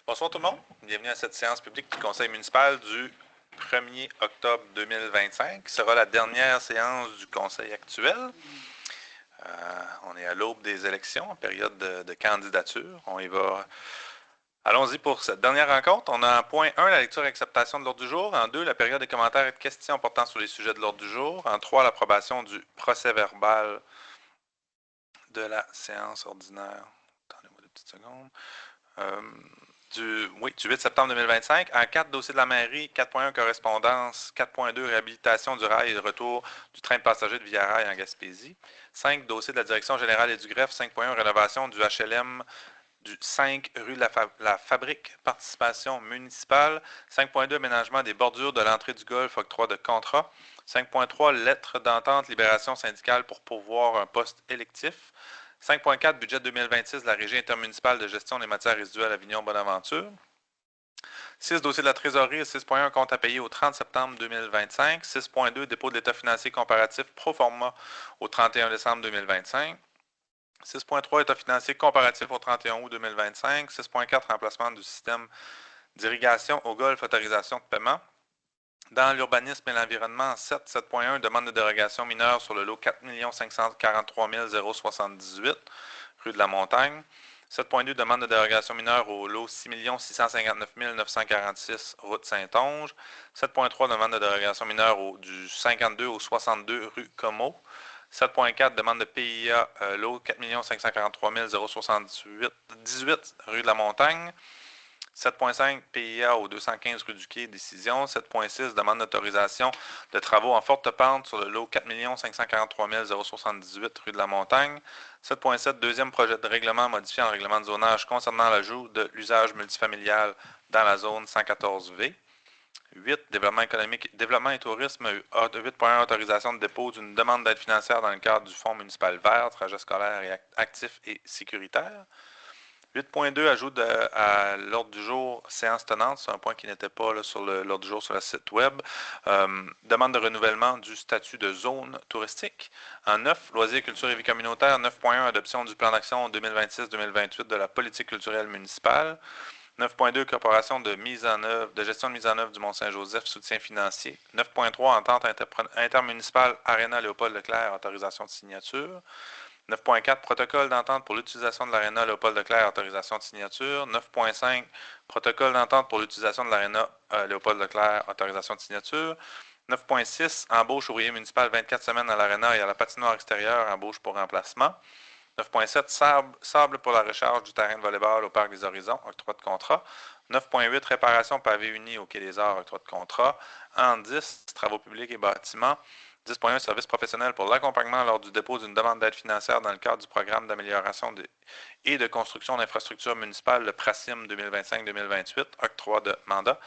Bonsoir tout le monde. Bienvenue à cette séance publique du Conseil municipal du 1er octobre 2025, qui sera la dernière séance du Conseil actuel. On est à l'aube des élections, en période de candidature. On y va. Allons-y pour cette dernière rencontre. On a en point 1, la lecture et acceptation de l'ordre du jour. En 2, la période de commentaires et de questions portant sur les sujets de l'ordre du jour. En 3, l'approbation du procès-verbal de la séance ordinaire. Attendez-moi 2 petites secondes. Du 8 septembre 2025. En 4, dossier de la mairie, 4.1 correspondance, 4.2 réhabilitation du rail et de retour du train de passagers de Via-Rail en Gaspésie. 5, dossier de la direction générale et du greffe, 5.1 rénovation du HLM du 5 rue de la Fabrique, participation municipale. 5.2 aménagement des bordures de l'entrée du golfe, octroi de contrat. 5.3 lettre d'entente, libération syndicale pour pourvoir un poste électif. 5.4 budget 2026 de la Régie intermunicipale de gestion des matières résiduelles Avignon-Bonaventure. 6 dossier de la trésorerie, 6.1 compte à payer au 30 septembre 2025. 6.2 dépôt de l'état financier comparatif pro forma au 31 décembre 2025. 6.3 état financier comparatif au 31 août 2025. 6.4 remplacement du système d'irrigation au golfe, autorisation de paiement. Dans l'urbanisme et l'environnement, 7.1 demande de dérogation mineure sur le lot 4 543 078 rue de la Montagne. 7.2 demande de dérogation mineure au lot 6 659 946 route Saint-Onge. 7.3 demande de dérogation mineure du 52 au 62 rue Comeau. 7.4 demande de PIA lot 4 543 078 18 rue de la Montagne. 7.5 PIA au 215 rue du Quai, décision. 7.6 demande d'autorisation de travaux en forte pente sur le lot 4 543 078 rue de la Montagne. 7.7 deuxième projet de règlement modifiant le règlement de zonage concernant l'ajout de l'usage multifamilial dans la zone 114V. 8. Développement économique, développement et tourisme. 8.1 autorisation de dépôt d'une demande d'aide financière dans le cadre du Fonds municipal vert, trajet scolaire et actif et sécuritaire. 8.2, ajout à l'ordre du jour, séance tenante, c'est un point qui n'était pas là, sur l'ordre du jour sur le site web. Demande de renouvellement du statut de zone touristique. En 9, loisirs, culture et vie communautaire. 9.1, adoption du plan d'action 2026-2028 de la politique culturelle municipale. 9.2, corporation de mise en œuvre, de gestion de mise en œuvre du Mont-Saint-Joseph, soutien financier. 9.3, entente intermunicipale Aréna Léopold Leclerc, autorisation de signature. 9.4, protocole d'entente pour l'utilisation de l'aréna Léopold Leclerc, autorisation de signature. 9.5, protocole d'entente pour l'utilisation de l'aréna Léopold Leclerc, autorisation de signature. 9.6, embauche ouvrier municipal 24 semaines à l'aréna et à la patinoire extérieure, embauche pour remplacement. 9.7, sable pour la recharge du terrain de volleyball au Parc des Horizons, octroi de contrat. 9.8, réparation pavé uni au Quai des Arts, octroi de contrat. En 10, travaux publics et bâtiments. 10.1, service professionnel pour l'accompagnement lors du dépôt d'une demande d'aide financière dans le cadre du programme d'amélioration et de construction d'infrastructures municipales, le PRACIM 2025-2028, octroi de mandat.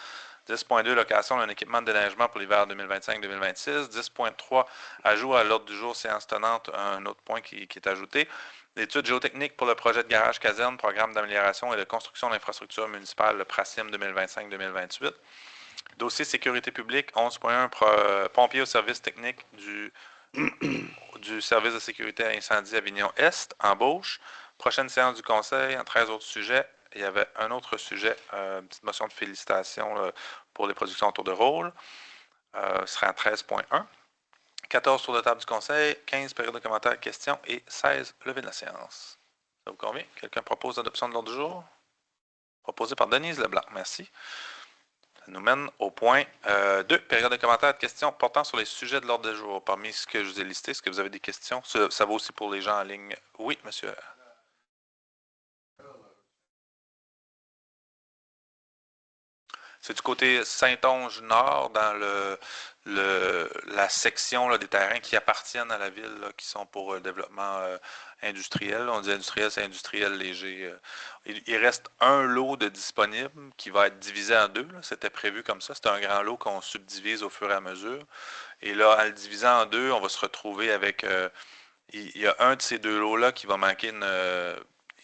10.2, location d'un équipement de déneigement pour l'hiver 2025-2026. 10.3, ajout à l'ordre du jour, séance tenante, un autre point qui est ajouté. L'étude géotechnique pour le projet de garage caserne, programme d'amélioration et de construction d'infrastructures municipales, le PRACIM 2025-2028. Dossier sécurité publique, 11.1, pompier au service technique du service de sécurité incendie Avignon-Est, embauche. Prochaine séance du conseil, en 13 autres sujets. Il y avait un autre sujet, une petite motion de félicitations pour les productions autour de rôle. Ce serait en 13.1. 14 tours de table du conseil, 15 périodes de commentaires et questions et 16 levées de la séance. Ça vous convient? Quelqu'un propose l'adoption de l'ordre du jour? Proposé par Denise Leblanc. Merci. Ça nous mène au point 2, période de commentaires et de questions portant sur les sujets de l'ordre du jour. Parmi ce que je vous ai listé, est-ce que vous avez des questions? Ça vaut aussi pour les gens en ligne. Oui, monsieur. C'est du côté Saint-Onge-Nord, dans la section là, des terrains qui appartiennent à la ville, là, qui sont pour le développement industriel. On dit industriel, c'est industriel léger. Il reste un lot de disponible qui va être divisé en deux. C'était prévu comme ça. C'est un grand lot qu'on subdivise au fur et à mesure. Et là, en le divisant en deux, on va se retrouver avec... il y a un de ces deux lots-là qui va manquer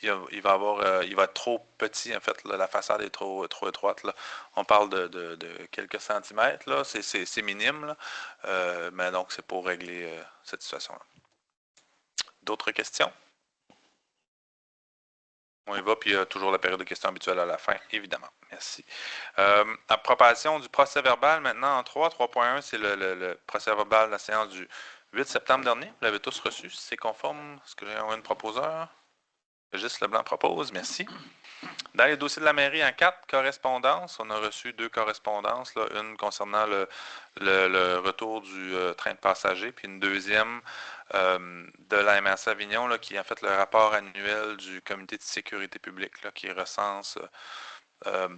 il va être trop petit, en fait, là, la façade est trop étroite, là. On parle de quelques centimètres, là, c'est minime, là. Mais donc c'est pour régler cette situation-là. D'autres questions? On y va, puis il y a toujours la période de questions habituelle à la fin, évidemment. Merci. Approbation du procès-verbal maintenant en 3. 3.1, c'est le procès-verbal de la séance du 8 septembre dernier. Vous l'avez tous reçu. Si c'est conforme, est-ce que j'ai un proposeur? Régis Leblanc propose. Merci. Dans les dossiers de la mairie, en 4 correspondances, on a reçu 2 correspondances, là, une concernant le retour du train de passagers, puis une deuxième de la MRC Avignon, là, qui est en fait le rapport annuel du comité de sécurité publique, là, qui recense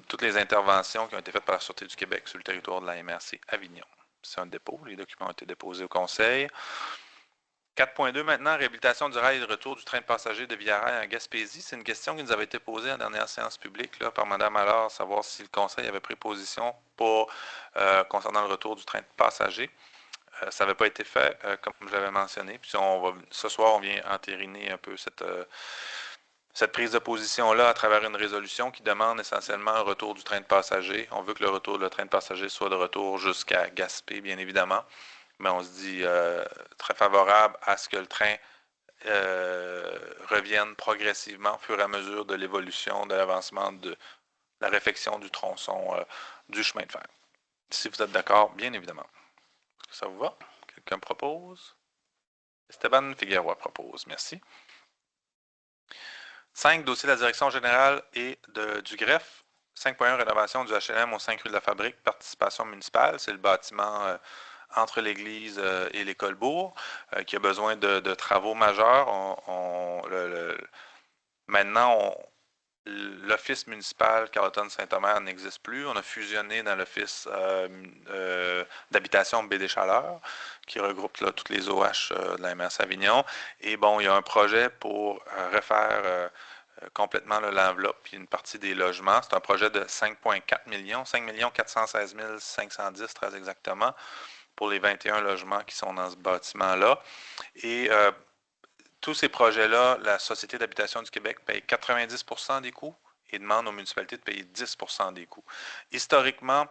toutes les interventions qui ont été faites par la Sûreté du Québec sur le territoire de la MRC Avignon. C'est un dépôt, les documents ont été déposés au Conseil. 4.2 maintenant, réhabilitation du rail et de retour du train de passagers de Villarail en Gaspésie. C'est une question qui nous avait été posée en dernière séance publique là, par Mme Allard, savoir si le Conseil avait pris position pour, concernant le retour du train de passagers. Ça n'avait pas été fait, comme je l'avais mentionné. Puis ce soir, on vient entériner un peu cette prise de position-là à travers une résolution qui demande essentiellement un retour du train de passagers. On veut que le retour du train de passagers soit de retour jusqu'à Gaspé, bien évidemment. Mais on se dit très favorable à ce que le train revienne progressivement au fur et à mesure de l'évolution, de l'avancement de la réfection du tronçon du chemin de fer. Si vous êtes d'accord, bien évidemment. Est-ce que ça vous va? Quelqu'un propose? Esteban Figueroa propose. Merci. 5. Dossier de la direction générale et du greffe. 5.1. Rénovation du HLM au 5 rue de la Fabrique, participation municipale. C'est le bâtiment entre l'église et l'école Bourg, qui a besoin de travaux majeurs. Maintenant, l'office municipal Carleton-Saint-Omer n'existe plus. On a fusionné dans l'office d'habitation BD Chaleur, qui regroupe là, toutes les OH de la MRC Avignon. Et bon, il y a un projet pour refaire complètement l'enveloppe et une partie des logements. C'est un projet de 5,4 millions, 5 416 510 très exactement, pour les 21 logements qui sont dans ce bâtiment-là. Et tous ces projets-là, la Société d'habitation du Québec paye 90% des coûts et demande aux municipalités de payer 10% des coûts. Historiquement,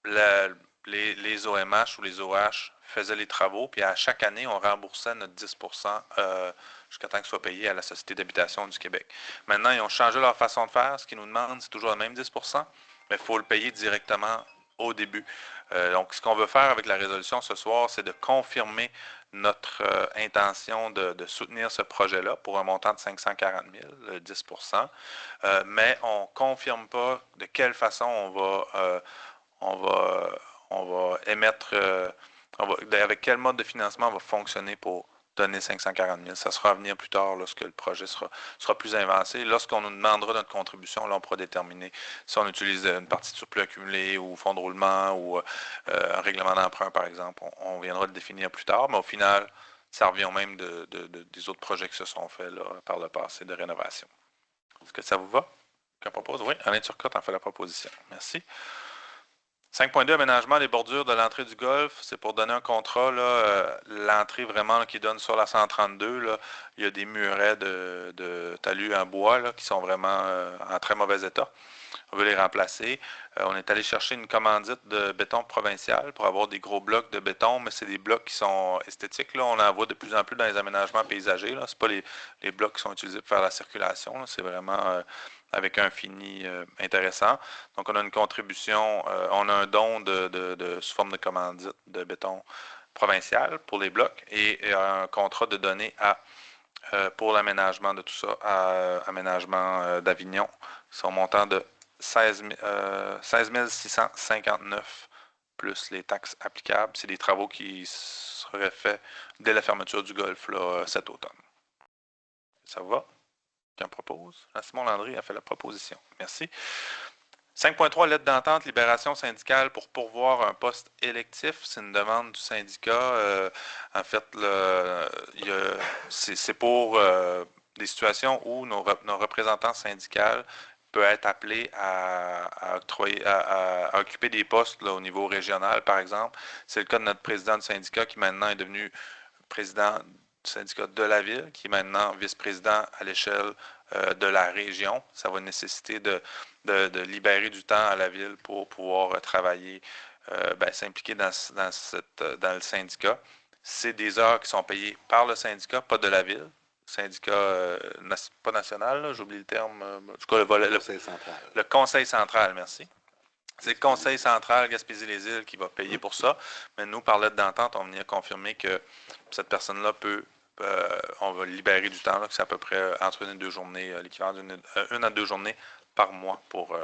les OMH ou les OH faisaient les travaux, puis à chaque année, on remboursait notre 10% jusqu'à temps que ce soit payé à la Société d'habitation du Québec. Maintenant, ils ont changé leur façon de faire. Ce qu'ils nous demandent, c'est toujours le même 10%, mais il faut le payer directement au début. Donc, ce qu'on veut faire avec la résolution ce soir, c'est de confirmer notre intention de soutenir ce projet-là pour un montant de 540 000, le 10 mais on ne confirme pas de quelle façon on va émettre, avec quel mode de financement on va fonctionner pour donner 540 000. Ça sera à venir plus tard lorsque le projet sera plus avancé. Lorsqu'on nous demandera notre contribution, là, on pourra déterminer si on utilise une partie de surplus accumulé ou fonds de roulement ou un règlement d'emprunt, par exemple. On viendra le définir plus tard, mais au final, ça revient au même des autres projets qui se sont faits là, par le passé de rénovation. Est-ce que ça vous va? Qu'on propose? Oui, Alain Turcotte en fait la proposition. Merci. 5.2, aménagement des bordures de l'entrée du golfe. C'est pour donner un contrat. L'entrée vraiment là, qui donne sur la 132, là, il y a des murets de talus en bois là, qui sont vraiment en très mauvais état. On veut les remplacer. On est allé chercher une commandite de béton provincial pour avoir des gros blocs de béton, mais c'est des blocs qui sont esthétiques. Là. On en voit de plus en plus dans les aménagements paysagers. Ce n'est pas les blocs qui sont utilisés pour faire la circulation. C'est vraiment avec un fini intéressant. Donc, on a une contribution, on a un don sous forme de commandite de béton provincial pour les blocs et un contrat de données pour l'aménagement de tout ça à Aménagement d'Avignon. Son montant de 16 659 plus les taxes applicables. C'est des travaux qui seraient faits dès la fermeture du golfe là, cet automne. Ça vous va? Qui en propose? Simon Landry a fait la proposition. Merci. 5.3, lettre d'entente, libération syndicale pour pourvoir un poste électif. C'est une demande du syndicat. En fait, c'est pour des situations où nos représentants syndicaux peuvent être appelés à occuper des postes là, au niveau régional, par exemple. C'est le cas de notre président du syndicat qui maintenant est devenu président du syndicat de la ville, qui est maintenant vice-président à l'échelle de la région. Ça va nécessiter de libérer du temps à la ville pour pouvoir travailler, s'impliquer dans le syndicat. C'est des heures qui sont payées par le syndicat, pas de la ville. syndicat, pas national, j'oublie le terme, en tout cas, Le Conseil central. Le Conseil central, merci. C'est le Conseil central Gaspésie-les-Îles qui va payer pour ça, mais nous, par lettre d'entente, on venait confirmer que cette personne-là peut, on va libérer du temps, là, que c'est à peu près entre 1 et 2 journées, l'équivalent d'une à 2 journées par mois pour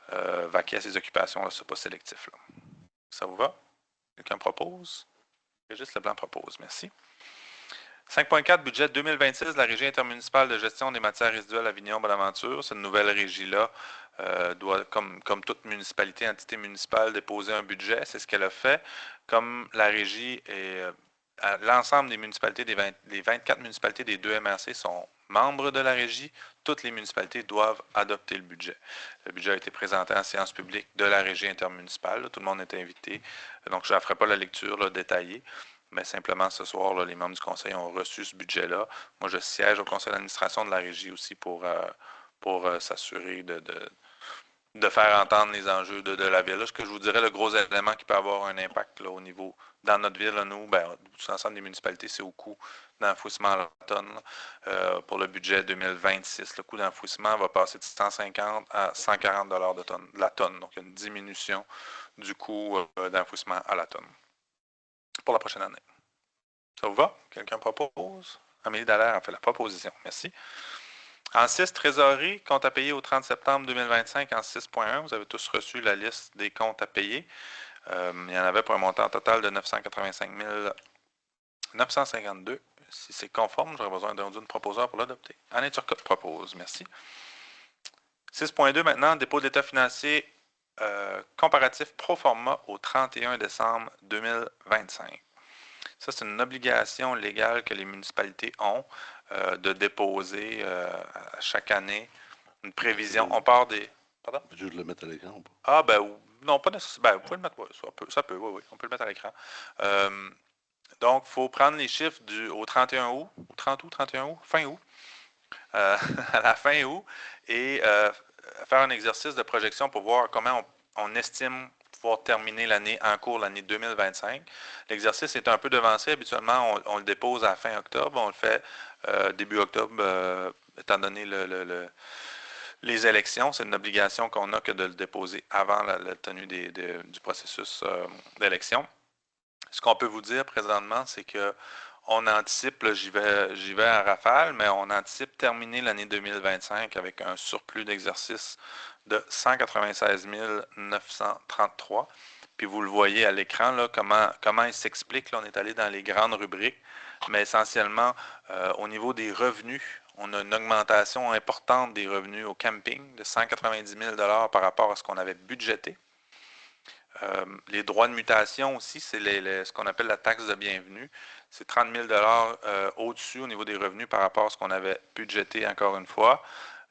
vaquer à ses occupations, là, ce pas sélectif. Là. Ça vous va? Quelqu'un propose? Régis Leblanc propose, merci. 5.4, budget 2026 de la Régie intermunicipale de gestion des matières résiduelles Avignon-Bonaventure. Cette nouvelle régie-là doit, comme toute municipalité, entité municipale, déposer un budget. C'est ce qu'elle a fait. Comme la régie est l'ensemble des municipalités, les 24 municipalités des 2 MRC sont membres de la régie, toutes les municipalités doivent adopter le budget. Le budget a été présenté en séance publique de la régie intermunicipale. Là, tout le monde est invité. Donc, je ne ferai pas la lecture là, détaillée. Mais simplement, ce soir, là, les membres du conseil ont reçu ce budget-là. Moi, je siège au conseil d'administration de la régie aussi pour s'assurer de faire entendre les enjeux de la ville. Là, ce que je vous dirais, le gros élément qui peut avoir un impact là, au niveau, dans notre ville, là, nous, tout l'ensemble des municipalités, c'est au coût d'enfouissement à la tonne. Pour le budget 2026, le coût d'enfouissement va passer de 150 à 140 de la tonne. Donc, il y a une diminution du coût d'enfouissement à la tonne pour la prochaine année. Ça vous va? Quelqu'un propose? Amélie Dallaire a fait la proposition. Merci. En 6, trésorerie, compte à payer au 30 septembre 2025 en 6.1. Vous avez tous reçu la liste des comptes à payer. Il y en avait pour un montant total de 985 952. Si c'est conforme, j'aurais besoin d'un proposeur pour l'adopter. Anne Turcotte propose. Merci. 6.2 maintenant, dépôt d'état financier comparatif pro forma au 31 décembre 2025. Ça, c'est une obligation légale que les municipalités ont de déposer chaque année une prévision. On part des... Pardon? Juste le mettre à l'écran ou pas? Ah, non, pas nécessairement. Vous pouvez le mettre, oui, ça peut, oui, on peut le mettre à l'écran. Donc, il faut prendre les chiffres au 31 août, au 30 août, 31 août, fin août, à la fin août, et faire un exercice de projection pour voir comment on estime pouvoir terminer l'année en cours, l'année 2025. L'exercice est un peu devancé. Habituellement, on le dépose à la fin octobre. On le fait début octobre, étant donné les élections. C'est une obligation qu'on a que de le déposer avant la tenue du processus d'élection. Ce qu'on peut vous dire présentement, c'est que on anticipe, j'y vais à rafale, mais on anticipe terminer l'année 2025 avec un surplus d'exercice de 196 933. Puis vous le voyez à l'écran, là, comment il s'explique. Là, on est allé dans les grandes rubriques, mais essentiellement, au niveau des revenus, on a une augmentation importante des revenus au camping de 190 000 par rapport à ce qu'on avait budgété. Les droits de mutation aussi, c'est ce qu'on appelle la taxe de bienvenue. C'est 30 000 au-dessus au niveau des revenus par rapport à ce qu'on avait budgété encore une fois.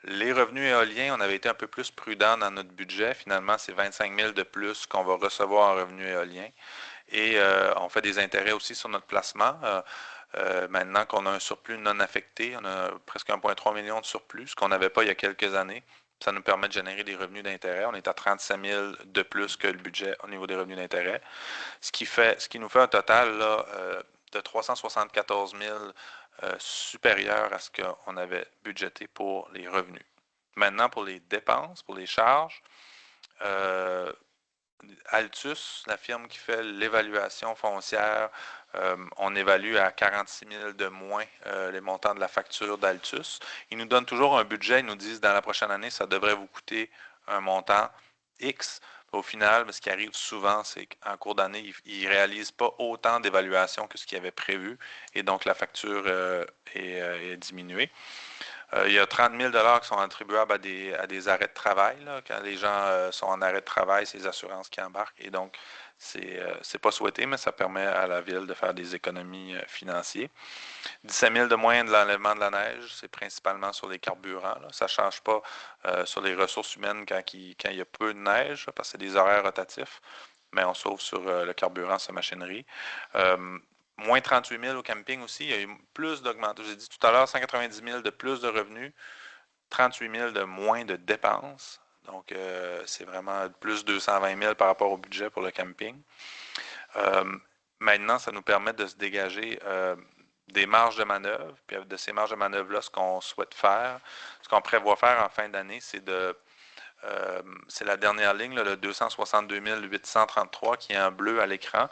Les revenus éoliens, on avait été un peu plus prudent dans notre budget. Finalement, c'est 25 000 de plus qu'on va recevoir en revenus éoliens. Et on fait des intérêts aussi sur notre placement. Maintenant qu'on a un surplus non affecté, on a presque 1,3 million de surplus, ce qu'on n'avait pas il y a quelques années. Ça nous permet de générer des revenus d'intérêt. On est à 35 000 de plus que le budget au niveau des revenus d'intérêt. Ce qui nous fait un total là, de 374 000 supérieur à ce qu'on avait budgété pour les revenus. Maintenant, pour les dépenses, pour les charges, Altus, la firme qui fait l'évaluation foncière, on évalue à 46 000 de moins les montants de la facture d'Altus. Ils nous donnent toujours un budget, ils nous disent dans la prochaine année, ça devrait vous coûter un montant X. Au final, ce qui arrive souvent, c'est qu'en cours d'année, ils ne réalisent pas autant d'évaluation que ce qu'ils avaient prévu et donc la facture est diminuée. Il y a 30 000 qui sont attribuables à des arrêts de travail. Là. Quand les gens sont en arrêt de travail, c'est les assurances qui embarquent. Et donc, c'est pas souhaité, mais ça permet à la ville de faire des économies financières. 17 000 de moins de l'enlèvement de la neige, c'est principalement sur les carburants. Là. Ça ne change pas sur les ressources humaines quand il y a peu de neige, parce que c'est des horaires rotatifs, mais on sauve sur le carburant, sa machinerie. Moins 38 000 au camping aussi. Il y a eu plus d'augmentation. J'ai dit tout à l'heure, 190 000 de plus de revenus, 38 000 de moins de dépenses. Donc, c'est vraiment plus 220 000 par rapport au budget pour le camping. Maintenant, ça nous permet de se dégager des marges de manœuvre. Puis de ces marges de manœuvre-là, ce qu'on souhaite faire, ce qu'on prévoit faire en fin d'année, c'est la dernière ligne, là, le 262 833 qui est en bleu à l'écran.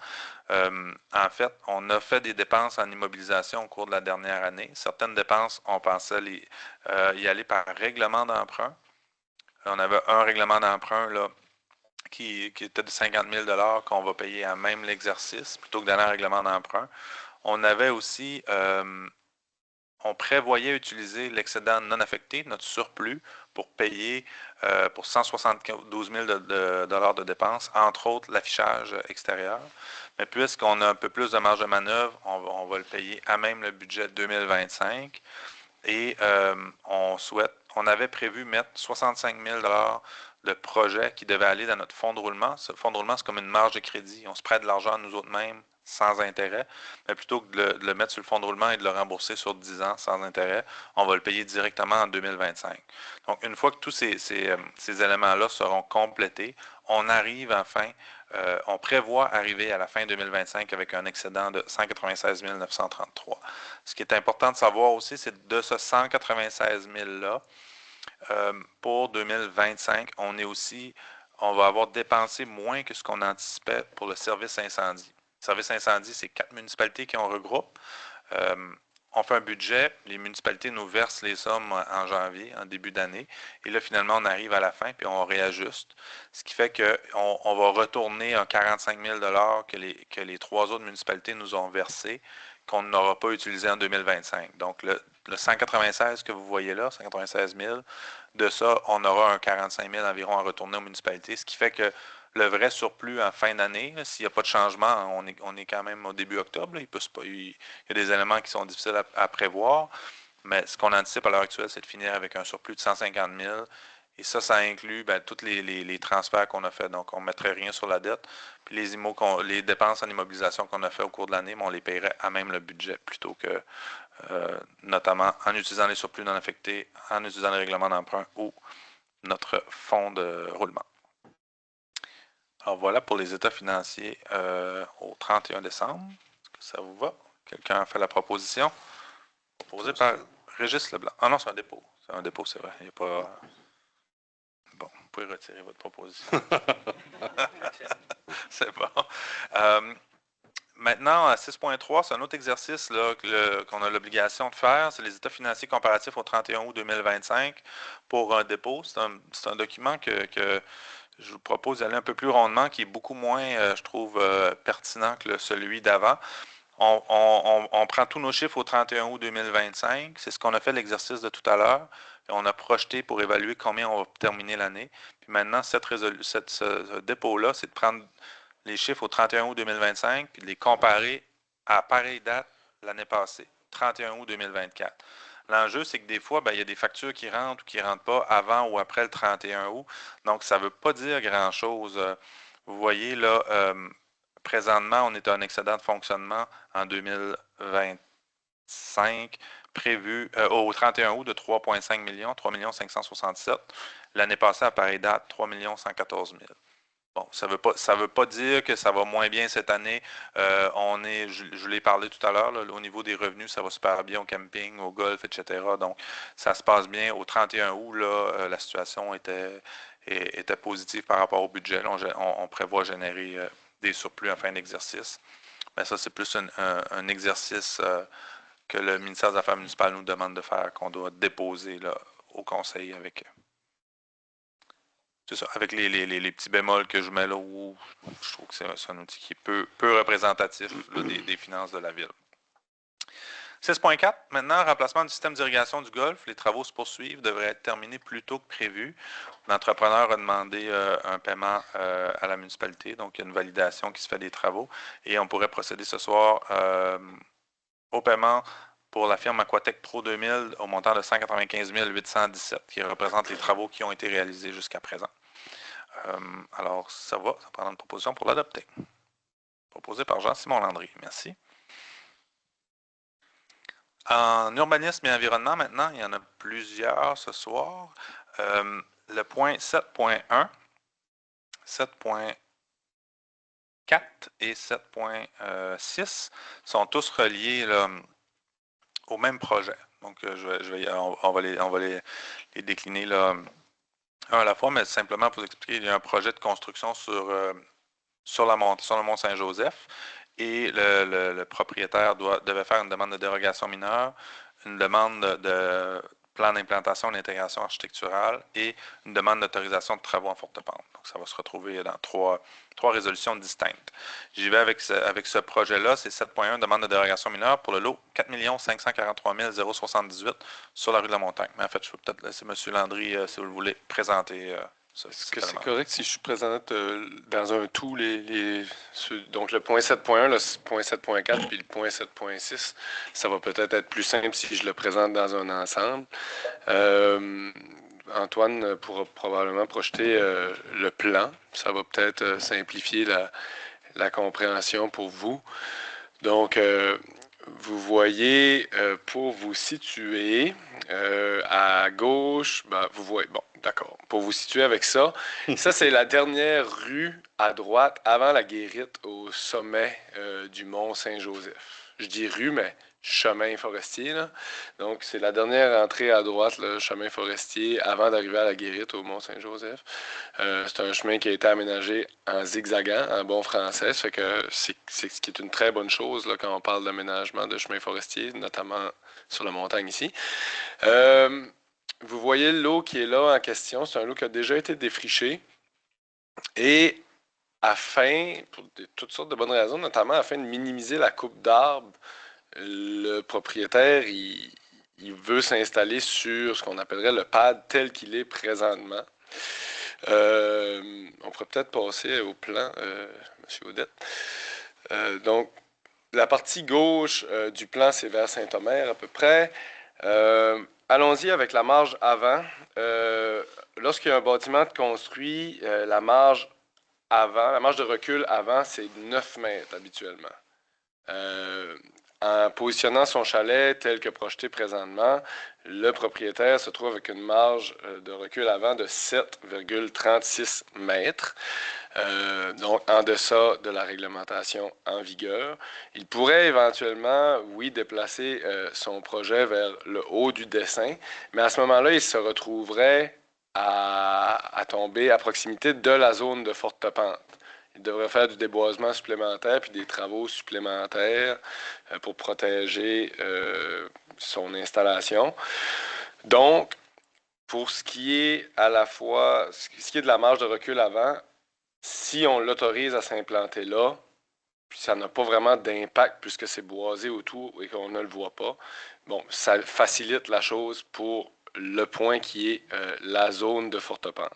En fait, on a fait des dépenses en immobilisation au cours de la dernière année. Certaines dépenses, on pensait y aller par règlement d'emprunt. On avait un règlement d'emprunt là, qui était de 50 000 qu'on va payer à même l'exercice plutôt que d'aller en règlement d'emprunt. On avait aussi, on prévoyait utiliser l'excédent non affecté, notre surplus, pour payer pour 172 000 de dépenses, entre autres l'affichage extérieur. Mais puisqu'on a un peu plus de marge de manœuvre, on va le payer à même le budget 2025. Et on avait prévu mettre 65 000 de projets qui devaient aller dans notre fonds de roulement. Ce fonds de roulement, c'est comme une marge de crédit. On se prête de l'argent à nous autres mêmes sans intérêt, mais plutôt que de le mettre sur le fonds de roulement et de le rembourser sur 10 ans sans intérêt, on va le payer directement en 2025. Donc, une fois que tous ces éléments-là seront complétés, on arrive enfin, on prévoit arriver à la fin 2025 avec un excédent de 196 933. Ce qui est important de savoir aussi, c'est de ce 196 000-là, pour 2025, on va avoir dépensé moins que ce qu'on anticipait pour le service incendie. Le service incendie, c'est 4 municipalités qui on regroupe. On fait un budget, les municipalités nous versent les sommes en janvier, en début d'année, et là, finalement, on arrive à la fin, puis on réajuste. Ce qui fait qu'on va retourner un 45 000 que les 3 autres municipalités nous ont versé, qu'on n'aura pas utilisé en 2025. Donc, le 196 que vous voyez là, 196 000, de ça, on aura un 45 000 environ à retourner aux municipalités, ce qui fait que le vrai surplus en fin d'année, s'il n'y a pas de changement, on est quand même au début octobre, là, il y a des éléments qui sont difficiles à prévoir, mais ce qu'on anticipe à l'heure actuelle, c'est de finir avec un surplus de 150 000. Et ça inclut tous les transferts qu'on a fait. Donc, on ne mettrait rien sur la dette. Puis les dépenses en immobilisation qu'on a fait au cours de l'année, on les paierait à même le budget plutôt que notamment en utilisant les surplus non affectés, en utilisant les règlements d'emprunt ou notre fonds de roulement. Alors voilà pour les états financiers au 31 décembre. Est-ce que ça vous va? Quelqu'un a fait la proposition? Proposée par Régis Leblanc. Ah non, c'est un dépôt. C'est un dépôt, c'est vrai. Il n'y a pas... Bon, vous pouvez retirer votre proposition. C'est bon. Maintenant, à 6.3, c'est un autre exercice qu'on a l'obligation de faire. C'est les états financiers comparatifs au 31 août 2025 pour un dépôt. C'est un document que je vous propose d'aller un peu plus rondement, qui est beaucoup moins, je trouve, pertinent que celui d'avant. On prend tous nos chiffres au 31 août 2025. C'est ce qu'on a fait l'exercice de tout à l'heure. On a projeté pour évaluer combien on va terminer l'année. Puis maintenant, ce dépôt-là, c'est de prendre les chiffres au 31 août 2025 puis de les comparer à pareille date l'année passée, 31 août 2024. L'enjeu, c'est que des fois, il y a des factures qui rentrent ou qui ne rentrent pas avant ou après le 31 août. Donc, ça ne veut pas dire grand-chose. Vous voyez, là, présentement, on est à un excédent de fonctionnement en 2025 prévu au 31 août de 3,5 millions, 3 567. L'année passée, à pareille date, 3 114 000. Bon, ça veut pas dire que ça va moins bien cette année. Je l'ai parlé tout à l'heure, au niveau des revenus, ça va super bien au camping, au golf, etc. Donc, ça se passe bien. Au 31 août, là, la situation était positive par rapport au budget. Là, on prévoit générer des surplus en fin d'exercice. Mais ça, c'est plus un exercice que le ministère des Affaires municipales nous demande de faire, qu'on doit déposer là, au conseil avec eux. C'est ça, avec les petits bémols que je mets là, où je trouve que c'est un outil qui est peu représentatif là, des finances de la ville. 6.4, maintenant, remplacement du système d'irrigation du Golfe. Les travaux se poursuivent, devraient être terminés plus tôt que prévu. L'entrepreneur a demandé un paiement à la municipalité, donc il y a une validation qui se fait des travaux. Et on pourrait procéder ce soir au paiement pour la firme Aquatec Pro 2000 au montant de 195 817, qui représente les travaux qui ont été réalisés jusqu'à présent. Alors, ça prend une proposition pour l'adopter. Proposée par Jean-Simon Landry. Merci. En urbanisme et environnement, maintenant, il y en a plusieurs ce soir. Le point 7.1, 7.4 et 7.6 sont tous reliés là, au même projet. Donc, on va les décliner là, un à la fois, mais simplement pour vous expliquer, il y a un projet de construction sur le Mont-Saint-Joseph et le propriétaire devait faire une demande de dérogation mineure, une demande de plan d'implantation d'intégration architecturale et une demande d'autorisation de travaux en forte pente. Donc, ça va se retrouver dans trois résolutions distinctes. J'y vais avec ce projet-là, c'est 7.1, demande de dérogation mineure pour le lot 4 543 078 sur la rue de la Montagne. Mais en fait, je peux peut-être laisser M. Landry, si vous le voulez, présenter Est-ce que c'est correct si je présente dans un tout donc le point 7.1, le point 7.4 puis le point 7.6? Ça va peut-être être plus simple si je le présente dans un ensemble. Antoine pourra probablement projeter le plan. Ça va peut-être simplifier la compréhension pour vous. Donc, vous voyez, pour vous situer à gauche, ben, vous voyez, bon, d'accord, pour vous situer avec ça, ça c'est la dernière rue à droite avant la guérite au sommet du mont Saint-Joseph. Je dis rue, mais chemin forestier, là. Donc, c'est la dernière entrée à droite, le chemin forestier, avant d'arriver à la guérite au mont Saint-Joseph. C'est un chemin qui a été aménagé en zigzagant, en bon français. Ça fait que c'est ce qui est une très bonne chose là, quand on parle d'aménagement de chemin forestier, notamment sur la montagne ici. Vous voyez l'eau qui est là en question. C'est un lot qui a déjà été défriché. Et pour toutes sortes de bonnes raisons, notamment afin de minimiser la coupe d'arbres, le propriétaire, il veut s'installer sur ce qu'on appellerait le pad tel qu'il est présentement. On pourrait peut-être passer au plan, M. Audette. Donc, la partie gauche du plan, c'est vers Saint-Omer à peu près. Allons-y avec la marge avant. Lorsqu'il y a un bâtiment de construit, la marge de recul avant, c'est 9 mètres habituellement. En positionnant son chalet tel que projeté présentement, le propriétaire se trouve avec une marge de recul avant de 7,36 mètres, donc en deçà de la réglementation en vigueur. Il pourrait éventuellement, oui, déplacer son projet vers le haut du dessin, mais à ce moment-là, il se retrouverait à tomber à proximité de la zone de forte pente. Il devrait faire du déboisement supplémentaire puis des travaux supplémentaires pour protéger son installation. Donc, pour ce qui est à la fois, ce qui est de la marge de recul avant, si on l'autorise à s'implanter là, puis ça n'a pas vraiment d'impact puisque c'est boisé autour et qu'on ne le voit pas, bon, ça facilite la chose pour le point qui est la zone de forte pente.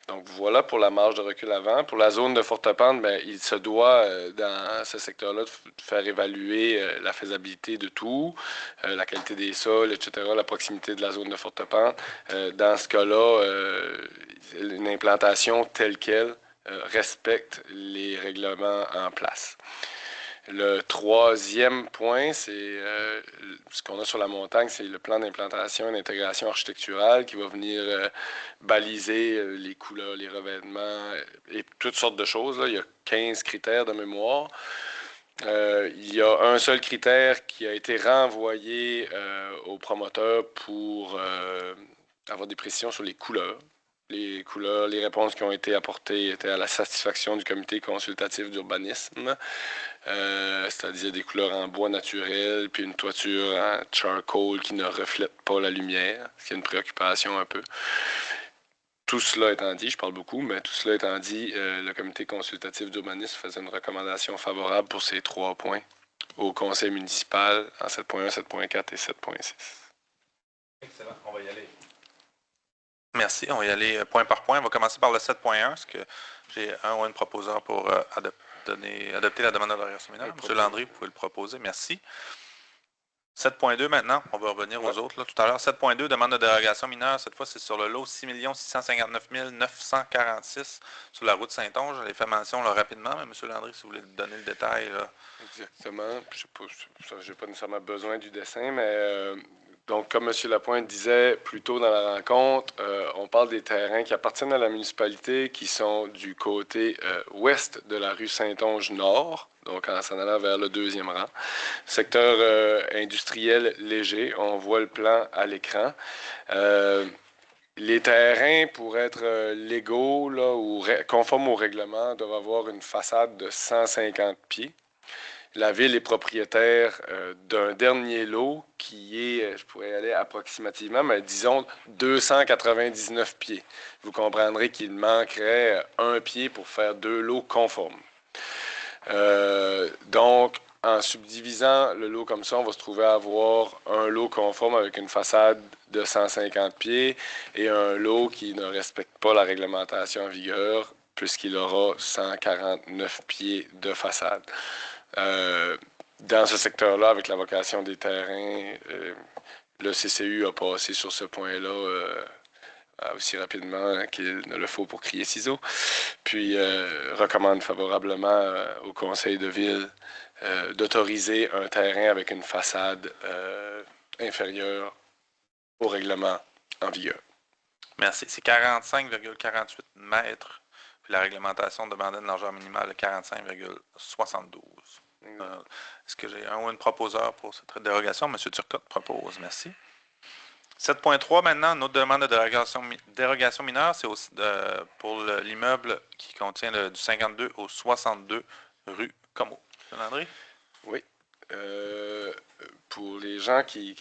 Donc, voilà pour la marge de recul avant. Pour la zone de forte pente, bien, il se doit, dans ce secteur-là, de faire évaluer la faisabilité de tout, la qualité des sols, etc., la proximité de la zone de forte pente. Dans ce cas-là, une implantation telle qu'elle respecte les règlements en place. Le troisième point, c'est ce qu'on a sur la montagne, c'est le plan d'implantation et d'intégration architecturale qui va venir baliser les couleurs, les revêtements et toutes sortes de choses. Là. Il y a 15 critères de mémoire. Il y a un seul critère qui a été renvoyé au promoteur pour avoir des précisions sur les couleurs. Les couleurs, les réponses qui ont été apportées étaient à la satisfaction du comité consultatif d'urbanisme. C'est-à-dire des couleurs en bois naturel, puis une toiture en charcoal qui ne reflète pas la lumière, ce qui est une préoccupation un peu. Tout cela étant dit, je parle beaucoup, mais tout cela étant dit, le comité consultatif d'urbanisme faisait une recommandation favorable pour ces 3 points au conseil municipal en 7.1, 7.4 et 7.6. Excellent, on va y aller. Merci. On va y aller point par point. On va commencer par le 7.1, parce que j'ai un ou une proposeur pour adopter la demande de dérogation mineure. M. Landry, vous pouvez le proposer. Merci. 7.2 maintenant. On va revenir aux autres là, tout à l'heure. 7.2, demande de dérogation mineure. Cette fois, c'est sur le lot 6 659 946 sur la route Saint-Onge. Je l'ai fait mention là, rapidement, mais M. Landry, si vous voulez donner le détail. Là. Exactement. Je n'ai pas nécessairement besoin du dessin, mais... Donc, comme M. Lapointe disait plus tôt dans la rencontre, on parle des terrains qui appartiennent à la municipalité, qui sont du côté ouest de la rue Saint-Onge Nord. donc en s'en allant vers le deuxième rang. Secteur industriel léger, on voit le plan à l'écran. Les terrains, pour être légaux là, ou conformes au règlement, doivent avoir une façade de 150 pieds. La ville est propriétaire d'un dernier lot qui est, je pourrais aller approximativement, mais disons 299 pieds. Vous comprendrez qu'il manquerait un pied pour faire 2 lots conformes. Donc, en subdivisant le lot comme ça, on va se trouver à avoir un lot conforme avec une façade de 150 pieds et un lot qui ne respecte pas la réglementation en vigueur puisqu'il aura 149 pieds de façade. Dans ce secteur-là, avec la vocation des terrains, le CCU a passé sur ce point-là aussi rapidement qu'il ne le faut pour crier ciseaux, puis recommande favorablement au conseil de ville d'autoriser un terrain avec une façade inférieure au règlement en vigueur. Merci. C'est 45,48 mètres. Puis la réglementation demandait une largeur minimale de 45,72. Est-ce que j'ai un ou une proposeur pour cette dérogation? M. Turcotte propose. Merci. 7.3 maintenant, notre demande de dérogation mineure, c'est pour l'immeuble qui contient du 52 au 62 rue Comeau. M. Landry? Oui. Pour les gens qui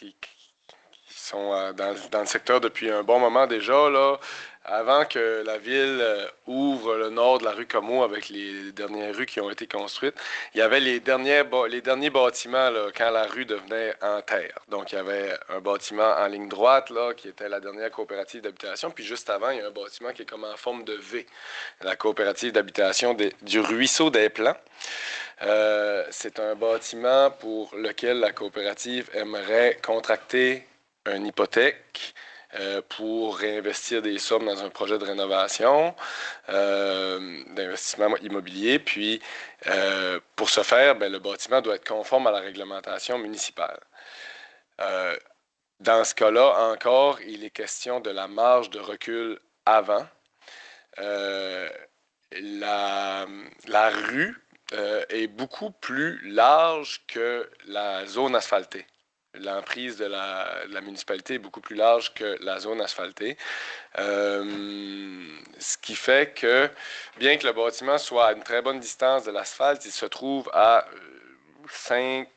sont dans le secteur depuis un bon moment déjà, là, avant que la ville ouvre le nord de la rue Comeau avec les dernières rues qui ont été construites, il y avait les derniers bâtiments là, quand la rue devenait en terre. Donc, il y avait un bâtiment en ligne droite là, qui était la dernière coopérative d'habitation. Puis juste avant, il y a un bâtiment qui est comme en forme de V, la coopérative d'habitation du Ruisseau des Plans. C'est un bâtiment pour lequel la coopérative aimerait contracter une hypothèque pour réinvestir des sommes dans un projet de rénovation, d'investissement immobilier. Puis, pour ce faire, le bâtiment doit être conforme à la réglementation municipale. Dans ce cas-là, encore, il est question de la marge de recul avant. La rue est beaucoup plus large que la zone asphaltée. L'emprise de la municipalité est beaucoup plus large que la zone asphaltée. Ce qui fait que, bien que le bâtiment soit à une très bonne distance de l'asphalte, il se trouve à 5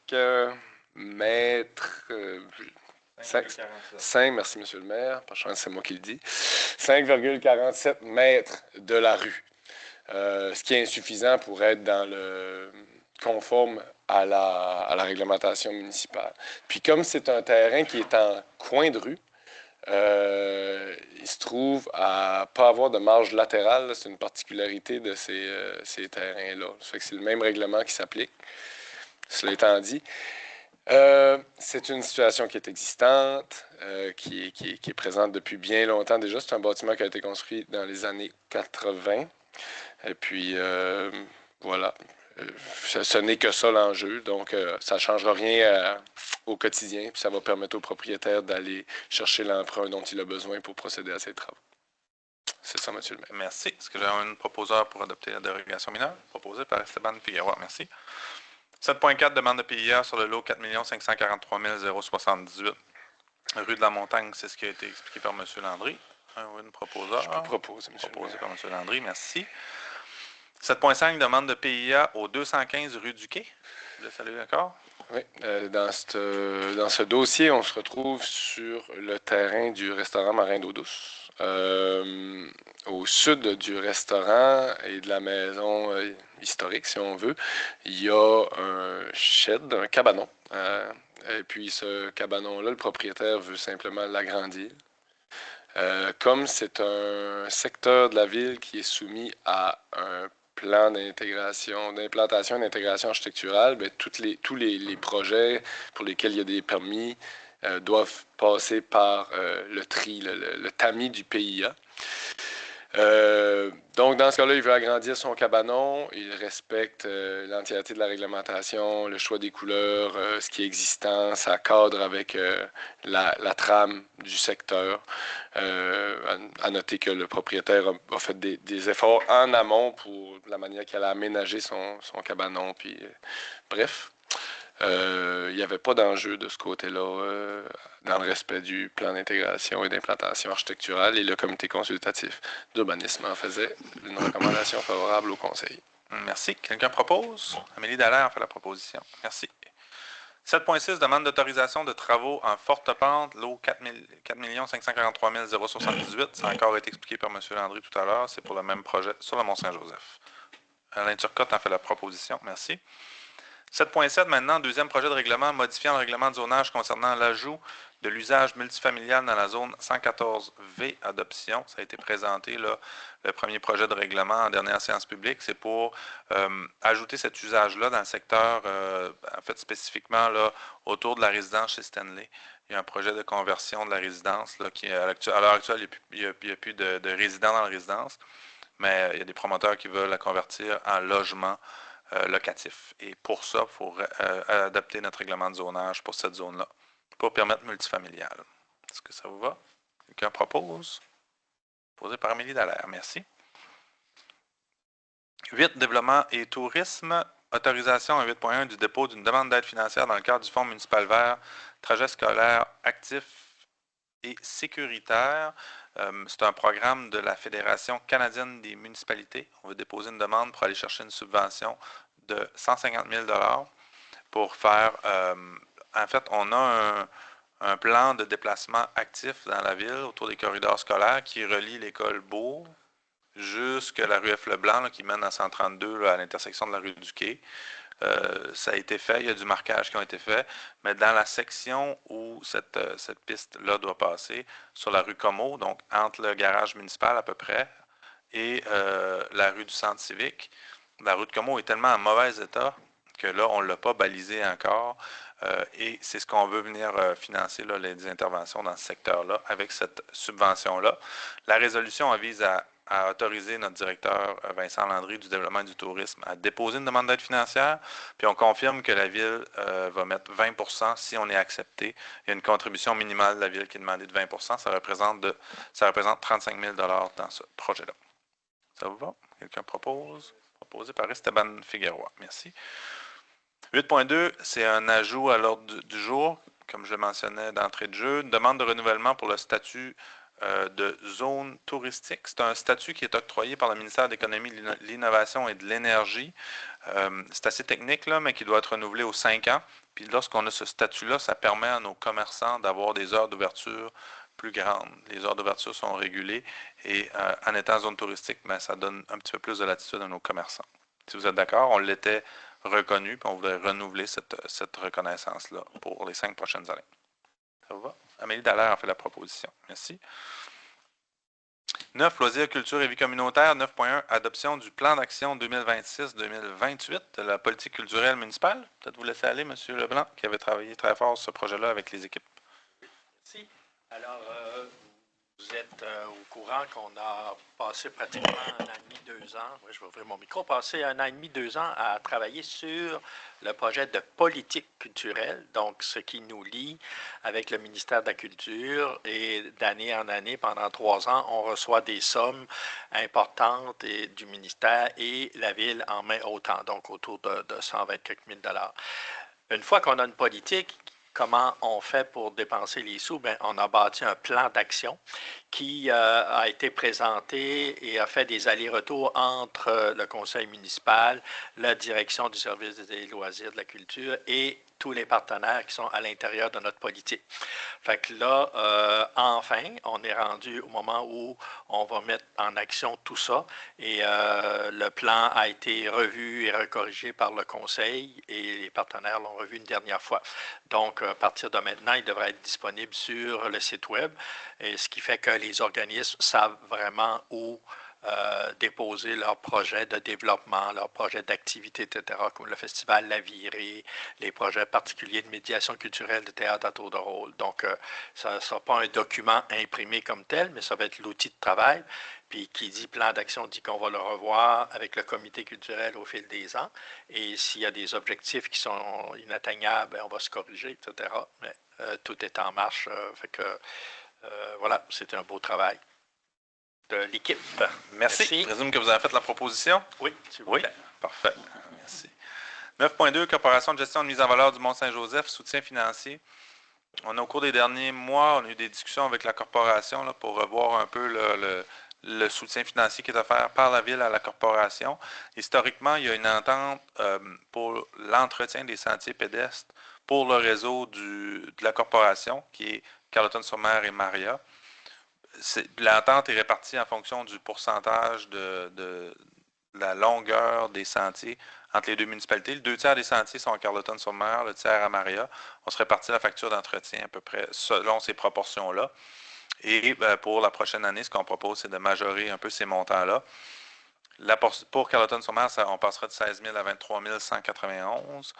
mètres... 5, merci, monsieur le maire. Par chance, c'est moi qui le dis. 5,47 mètres de la rue. Ce qui est insuffisant pour être dans le conforme à la réglementation municipale. Puis comme c'est un terrain qui est en coin de rue, il se trouve à pas avoir de marge latérale. C'est une particularité de ces terrains-là. Ça fait que c'est le même règlement qui s'applique. Cela étant dit, c'est une situation qui est existante, qui est présente depuis bien longtemps déjà. C'est un bâtiment qui a été construit dans les années 80. Et puis, voilà. Ce n'est que ça l'enjeu. Donc, ça ne changera rien au quotidien. Puis ça va permettre au propriétaire d'aller chercher l'emprunt dont il a besoin pour procéder à ses travaux. C'est ça, monsieur le maire. Merci. Est-ce que j'ai un proposeur pour adopter la dérogation mineure? Proposé par Esteban Figueroa. Merci. 7.4, demande de PIA sur le lot 4 543 078. Rue de la Montagne, c'est ce qui a été expliqué par M. Landry. Un ou une proposeur? Je peux proposer, monsieur le maire. Proposé par M. Landry, merci. 7.5, demande de PIA au 215 rue du Quai. Vous le saluez encore? Oui. Dans ce dossier, on se retrouve sur le terrain du restaurant Marin d'eau douce. Au sud du restaurant et de la maison historique, si on veut, il y a un shed, un cabanon. Et puis ce cabanon-là, le propriétaire veut simplement l'agrandir. Comme c'est un secteur de la ville qui est soumis à un plan d'implantation et d'intégration architecturale, tous les projets pour lesquels il y a des permis doivent passer par le TRI, le tamis du PIA. Donc, dans ce cas-là, il veut agrandir son cabanon. Il respecte l'entièreté de la réglementation, le choix des couleurs, ce qui est existant. Ça cadre avec la trame du secteur. À noter que le propriétaire a fait des efforts en amont pour la manière qu'il a aménagé son cabanon. Puis, bref. Il n'y avait pas d'enjeu de ce côté-là dans le respect du plan d'intégration et d'implantation architecturale et le comité consultatif d'urbanisme en faisait une recommandation favorable au conseil. Merci. Quelqu'un propose? Amélie Dallaire fait la proposition. Merci. 7.6, demande d'autorisation de travaux en forte pente, lot 4 543 078. Ça a encore été expliqué par M. Landry tout à l'heure. C'est pour le même projet sur le Mont-Saint-Joseph. Alain Turcotte en fait la proposition. Merci. 7.7, maintenant, deuxième projet de règlement modifiant le règlement de zonage concernant l'ajout de l'usage multifamilial dans la zone 114V adoption. Ça a été présenté, là, le premier projet de règlement en dernière séance publique. C'est pour ajouter cet usage-là dans le secteur, en fait, spécifiquement là, autour de la résidence chez Stanley. Il y a un projet de conversion de la résidence là, qui, à l'heure actuelle, il n'y a plus de résidents dans la résidence, mais il y a des promoteurs qui veulent la convertir en logement locatif. Et pour ça, il faut adapter notre règlement de zonage pour cette zone-là, pour permettre multifamilial. Est-ce que ça vous va? Quelqu'un propose? Posé par Amélie Dallaire. Merci. 8. Développement et tourisme. Autorisation à 8.1 du dépôt d'une demande d'aide financière dans le cadre du Fonds municipal vert, trajet scolaire actif et sécuritaire. C'est un programme de la Fédération canadienne des municipalités. On veut déposer une demande pour aller chercher une subvention de 150 000 $ pour faire... en fait, on a un plan de déplacement actif dans la ville autour des corridors scolaires qui relie l'école Beau jusqu'à la rue F. Leblanc là, qui mène à 132 là, à l'intersection de la rue du Quai. Ça a été fait, il y a du marquage qui a été fait, mais dans la section où cette piste-là doit passer, sur la rue Comeau, donc entre le garage municipal à peu près, et la rue du Centre civique, la rue de Comeau est tellement en mauvais état que là, on ne l'a pas balisé encore, et c'est ce qu'on veut venir financer, là, les interventions dans ce secteur-là, avec cette subvention-là. La résolution vise à autoriser notre directeur Vincent Landry du développement et du tourisme à déposer une demande d'aide financière, puis on confirme que la ville va mettre 20 % si on est accepté. Il y a une contribution minimale de la ville qui est demandée de 20 %. Ça représente 35 000 $ dans ce projet-là. Ça vous va? Quelqu'un propose? Proposé par Esteban Figueroa. Merci. 8.2, c'est un ajout à l'ordre du jour, comme je le mentionnais d'entrée de jeu, une demande de renouvellement pour le statut de zone touristique. C'est un statut qui est octroyé par le ministère de l'Économie, de l'Innovation et de l'Énergie. C'est assez technique, là, mais qui doit être renouvelé aux 5 ans. Puis lorsqu'on a ce statut-là, ça permet à nos commerçants d'avoir des heures d'ouverture plus grandes. Les heures d'ouverture sont régulées et en étant zone touristique, ben, ça donne un petit peu plus de latitude à nos commerçants. Si vous êtes d'accord, on l'était reconnu, puis on voudrait renouveler cette reconnaissance-là pour les 5 prochaines années. Ça vous va? Amélie Dallaire a fait la proposition. Merci. 9. Loisirs, culture et vie communautaire. 9.1. Adoption du plan d'action 2026-2028 de la politique culturelle municipale. Peut-être vous laisser aller, M. Leblanc, qui avait travaillé très fort sur ce projet-là avec les équipes. Merci. Alors, vous êtes au courant qu'on a passé pratiquement 1 an et demi, 2 ans, je vais ouvrir mon micro, passé 1 an et demi, 2 ans à travailler sur le projet de politique culturelle, donc ce qui nous lie avec le ministère de la Culture et d'année en année, pendant 3 ans, on reçoit des sommes importantes du ministère et la ville en met autant, donc autour de 120 quelques mille dollars. Une fois qu'on a une politique, comment on fait pour dépenser les sous? Bien, on a bâti un plan d'action qui a été présenté et a fait des allers-retours entre le conseil municipal, la direction du service des loisirs de la culture et tous les partenaires qui sont à l'intérieur de notre politique. Fait que là, enfin, on est rendu au moment où on va mettre en action tout ça et le plan a été revu et recorrigé par le conseil et les partenaires l'ont revu une dernière fois. Donc, à partir de maintenant, il devrait être disponible sur le site web, et ce qui fait que les organismes savent vraiment où déposer leurs projets de développement, leurs projets d'activité, etc., comme le festival La Virée, les projets particuliers de médiation culturelle de théâtre à tour de rôle. Donc, ça ne sera pas un document imprimé comme tel, mais ça va être l'outil de travail. Puis qui dit plan d'action dit qu'on va le revoir avec le comité culturel au fil des ans. Et s'il y a des objectifs qui sont inatteignables, on va se corriger, etc. Mais tout est en marche. Fait que voilà, c'était un beau travail de l'équipe. Merci. Je présume que vous avez fait la proposition? Oui, s'il vous Oui, plaît. parfait. Merci. 9.2, Corporation de gestion de mise en valeur du Mont-Saint-Joseph, soutien financier. Au cours des derniers mois, on a eu des discussions avec la corporation là, pour revoir un peu le soutien financier qui est offert par la ville à la corporation. Historiquement, il y a une entente pour l'entretien des sentiers pédestres pour le réseau de la corporation, qui est Carleton-sur-Mer et Maria. L'entente est répartie en fonction du pourcentage de la longueur des sentiers entre les deux municipalités. Les 2 tiers des sentiers sont à Carleton-sur-Mer, le tiers à Maria. On se répartit la facture d'entretien à peu près selon ces proportions-là. Et pour la prochaine année, ce qu'on propose, c'est de majorer un peu ces montants-là. Pour Carleton-sur-Mer, on passera de 16 000 à 23 191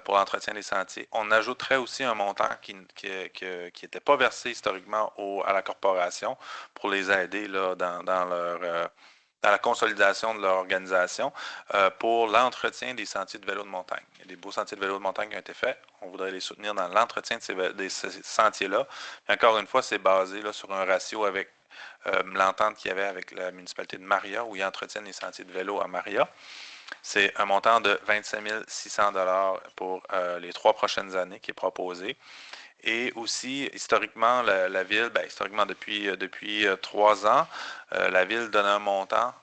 pour l'entretien des sentiers. On ajouterait aussi un montant qui n'était pas versé historiquement à la corporation pour les aider là, dans la consolidation de leur organisation pour l'entretien des sentiers de vélo de montagne. Il y a des beaux sentiers de vélo de montagne qui ont été faits. On voudrait les soutenir dans l'entretien de ces sentiers-là. Encore une fois, c'est basé là, sur un ratio avec l'entente qu'il y avait avec la municipalité de Maria, où ils entretiennent les sentiers de vélo à Maria. C'est un montant de 25 600 $ pour les 3 prochaines années qui est proposé. Et aussi, historiquement, la ville, historiquement depuis 3 ans, la ville donne un montant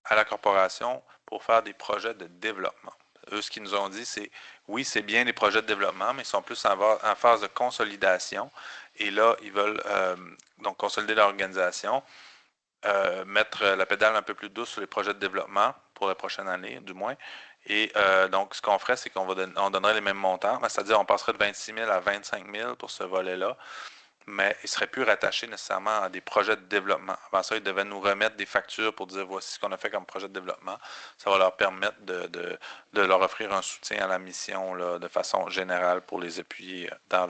à la corporation pour faire des projets de développement. Eux, ce qu'ils nous ont dit, c'est oui, c'est bien des projets de développement, mais ils sont plus en phase de consolidation. Et là, ils veulent donc consolider leur organisation, mettre la pédale un peu plus douce sur les projets de développement pour la prochaine année, du moins. Et donc, ce qu'on ferait, c'est qu'on donnerait les mêmes montants, c'est-à-dire on passerait de 26 000 à 25 000 pour ce volet-là, mais il ne serait plus rattaché nécessairement à des projets de développement. Avant ça, ils devaient nous remettre des factures pour dire voici ce qu'on a fait comme projet de développement. Ça va leur permettre de leur offrir un soutien à la mission là, de façon générale pour les appuyer dans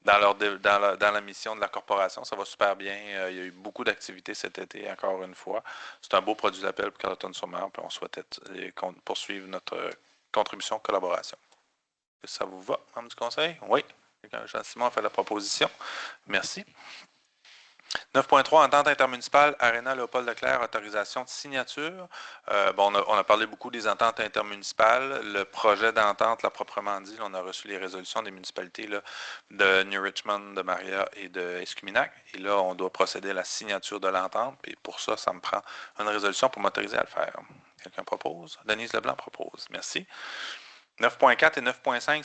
la mission de la corporation. Ça va super bien. Il y a eu beaucoup d'activités cet été, encore une fois. C'est un beau produit d'appel pour Carleton-sur-Mer, puis on souhaitait poursuivre notre contribution collaboration. Ça vous va, membre du conseil? Oui. Jean-Simon a fait la proposition. Merci. 9.3, entente intermunicipale, Aréna Léopold-Leclerc, autorisation de signature. On a parlé beaucoup des ententes intermunicipales. Le projet d'entente, là, proprement dit, là, on a reçu les résolutions des municipalités là, de New Richmond, de Maria et de Escuminac. Et là, on doit procéder à la signature de l'entente. Et pour ça, ça me prend une résolution pour m'autoriser à le faire. Quelqu'un propose? Denise Leblanc propose. Merci. 9.4 et 9.5,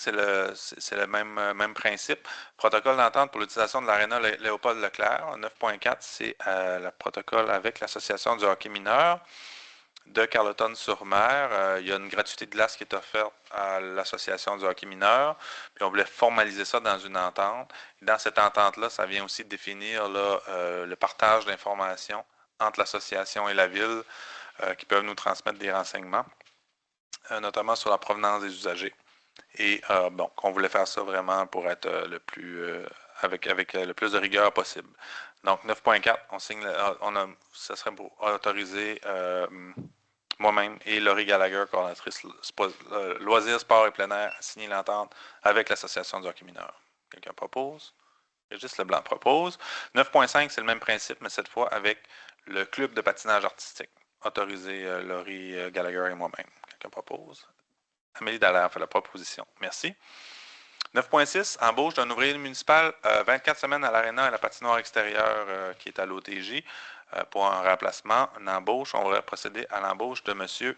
c'est le même principe. Protocole d'entente pour l'utilisation de l'aréna Léopold-Leclerc. 9.4, c'est le protocole avec l'Association du hockey mineur de Carleton-sur-Mer. Il y a une gratuité de glace qui est offerte à l'Association du hockey mineur. Puis on voulait formaliser ça dans une entente. Et dans cette entente-là, ça vient aussi définir là, le partage d'informations entre l'association et la ville qui peuvent nous transmettre des renseignements. Notamment sur la provenance des usagers. Et on voulait faire ça vraiment pour être le plus avec le plus de rigueur possible. Donc 9.4, on signe, ça serait pour autoriser moi-même et Laurie Gallagher, coordonnatrice loisirs, sport et plein air, à signer l'entente avec l'Association du hockey mineur. Quelqu'un propose? Régis Leblanc propose. 9.5, c'est le même principe, mais cette fois avec le club de patinage artistique. Autoriser Laurie Gallagher et moi-même. Quelqu'un propose? Amélie Dallaire fait la proposition. Merci. 9.6, embauche d'un ouvrier municipal 24 semaines à l'aréna et à la patinoire extérieure qui est à l'OTJ pour un remplacement, une embauche. On va procéder à l'embauche de M.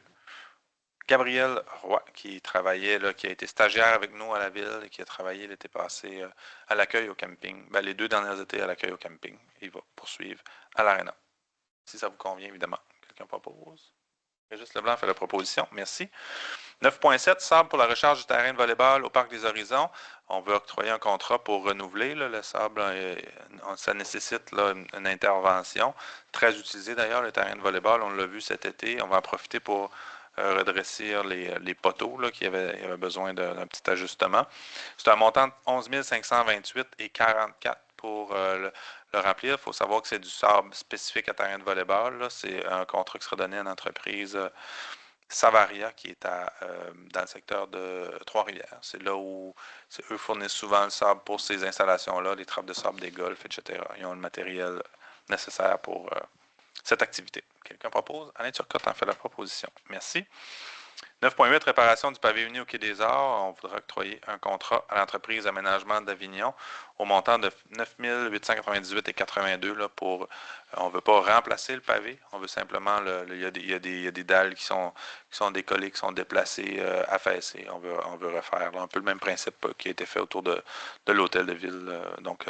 Gabriel Roy, qui travaillait, là, qui a été stagiaire avec nous à la ville et qui a travaillé l'été passé à l'accueil au camping. Les 2 derniers étés à l'accueil au camping. Il va poursuivre à l'aréna. Si ça vous convient, évidemment. Quelqu'un propose? Régis Leblanc fait la proposition. Merci. 9.7, sable pour la recharge du terrain de volleyball au Parc des Horizons. On veut octroyer un contrat pour renouveler là, le sable. Ça nécessite là, une intervention. Très utilisé d'ailleurs, le terrain de volleyball. On l'a vu cet été. On va en profiter pour redresser les poteaux là, qui avaient besoin d'un petit ajustement. C'est un montant de 11 528 et 44 pour le remplir. Il faut savoir que c'est du sable spécifique à terrain de volleyball, là. C'est un contrat qui sera donné à une entreprise Savaria qui est dans le secteur de Trois-Rivières. C'est là où eux fournissent souvent le sable pour ces installations-là, les trappes de sable des golfs, etc. Ils ont le matériel nécessaire pour cette activité. Quelqu'un propose? Alain Turcotte en fait la proposition. Merci. 9.8, réparation du pavé uni au Quai des Arts. On voudra octroyer un contrat à l'entreprise Aménagement d'Avignon au montant de 9 898,82 là, pour. On ne veut pas remplacer le pavé, on veut simplement. Il y a des dalles qui sont décollées, qui sont déplacées, affaissées. On veut refaire là, un peu le même principe qui a été fait autour de l'hôtel de ville. Donc,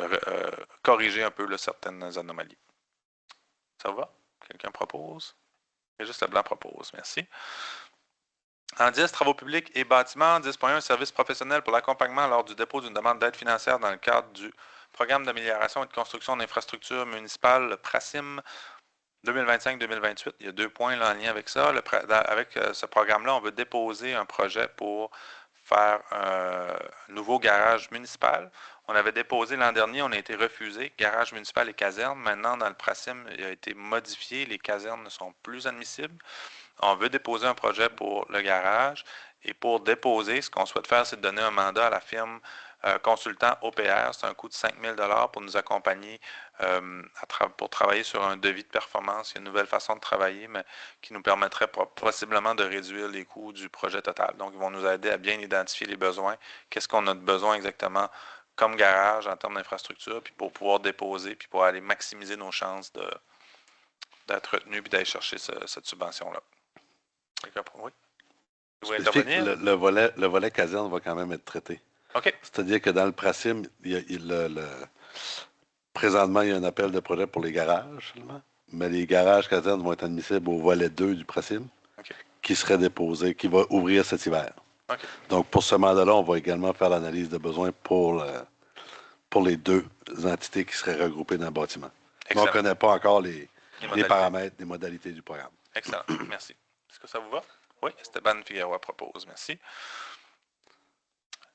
corriger un peu là, certaines anomalies. Ça va? Quelqu'un propose? Juste Leblanc propose. Merci. En 10, travaux publics et bâtiments. 10.1, services professionnels pour l'accompagnement lors du dépôt d'une demande d'aide financière dans le cadre du programme d'amélioration et de construction d'infrastructures municipales, le PRACIM 2025-2028. Il y a 2 points là, en lien avec ça. Avec ce programme-là, on veut déposer un projet pour faire un nouveau garage municipal. On avait déposé l'an dernier, on a été refusé, garage municipal et caserne. Maintenant, dans le PRACIM, il a été modifié. Les casernes ne sont plus admissibles. On veut déposer un projet pour le garage et pour déposer, ce qu'on souhaite faire, c'est de donner un mandat à la firme consultant OPR. C'est un coût de 5 000 $ pour nous accompagner pour travailler sur un devis de performance. Il y a une nouvelle façon de travailler, mais qui nous permettrait possiblement de réduire les coûts du projet total. Donc, ils vont nous aider à bien identifier les besoins. Qu'est-ce qu'on a de besoin exactement comme garage en termes d'infrastructure, puis pour pouvoir déposer, puis pour aller maximiser nos chances d'être retenus puis d'aller chercher cette subvention-là. Oui. Vous voulez intervenir? Le volet caserne va quand même être traité. OK. C'est-à-dire que dans le PRACIM, présentement, il y a un appel de projet pour les garages seulement, mais les garages casernes vont être admissibles au volet 2 du PRACIM, qui serait déposé, qui va ouvrir cet hiver. Okay. Donc, pour ce mandat-là, on va également faire l'analyse de besoins pour les 2 entités qui seraient regroupées dans le bâtiment. Mais on ne connaît pas encore les paramètres, les modalités du programme. Excellent. Merci. Est-ce que ça vous va? Oui, Esteban Figueroa propose. Merci.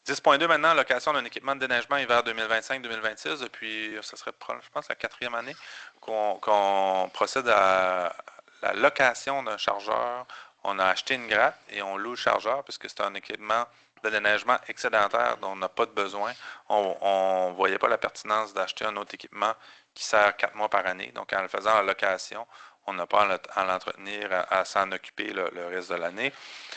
10.2 maintenant, location d'un équipement de déneigement hiver 2025-2026. Depuis, ce serait, je pense, la 4e année qu'on procède à la location d'un chargeur. On a acheté une gratte et on loue le chargeur puisque c'est un équipement de déneigement excédentaire dont on n'a pas de besoin. On ne voyait pas la pertinence d'acheter un autre équipement qui sert 4 mois par année. Donc, en le faisant en location, on n'a pas à l'entretenir, à s'en occuper le reste de l'année.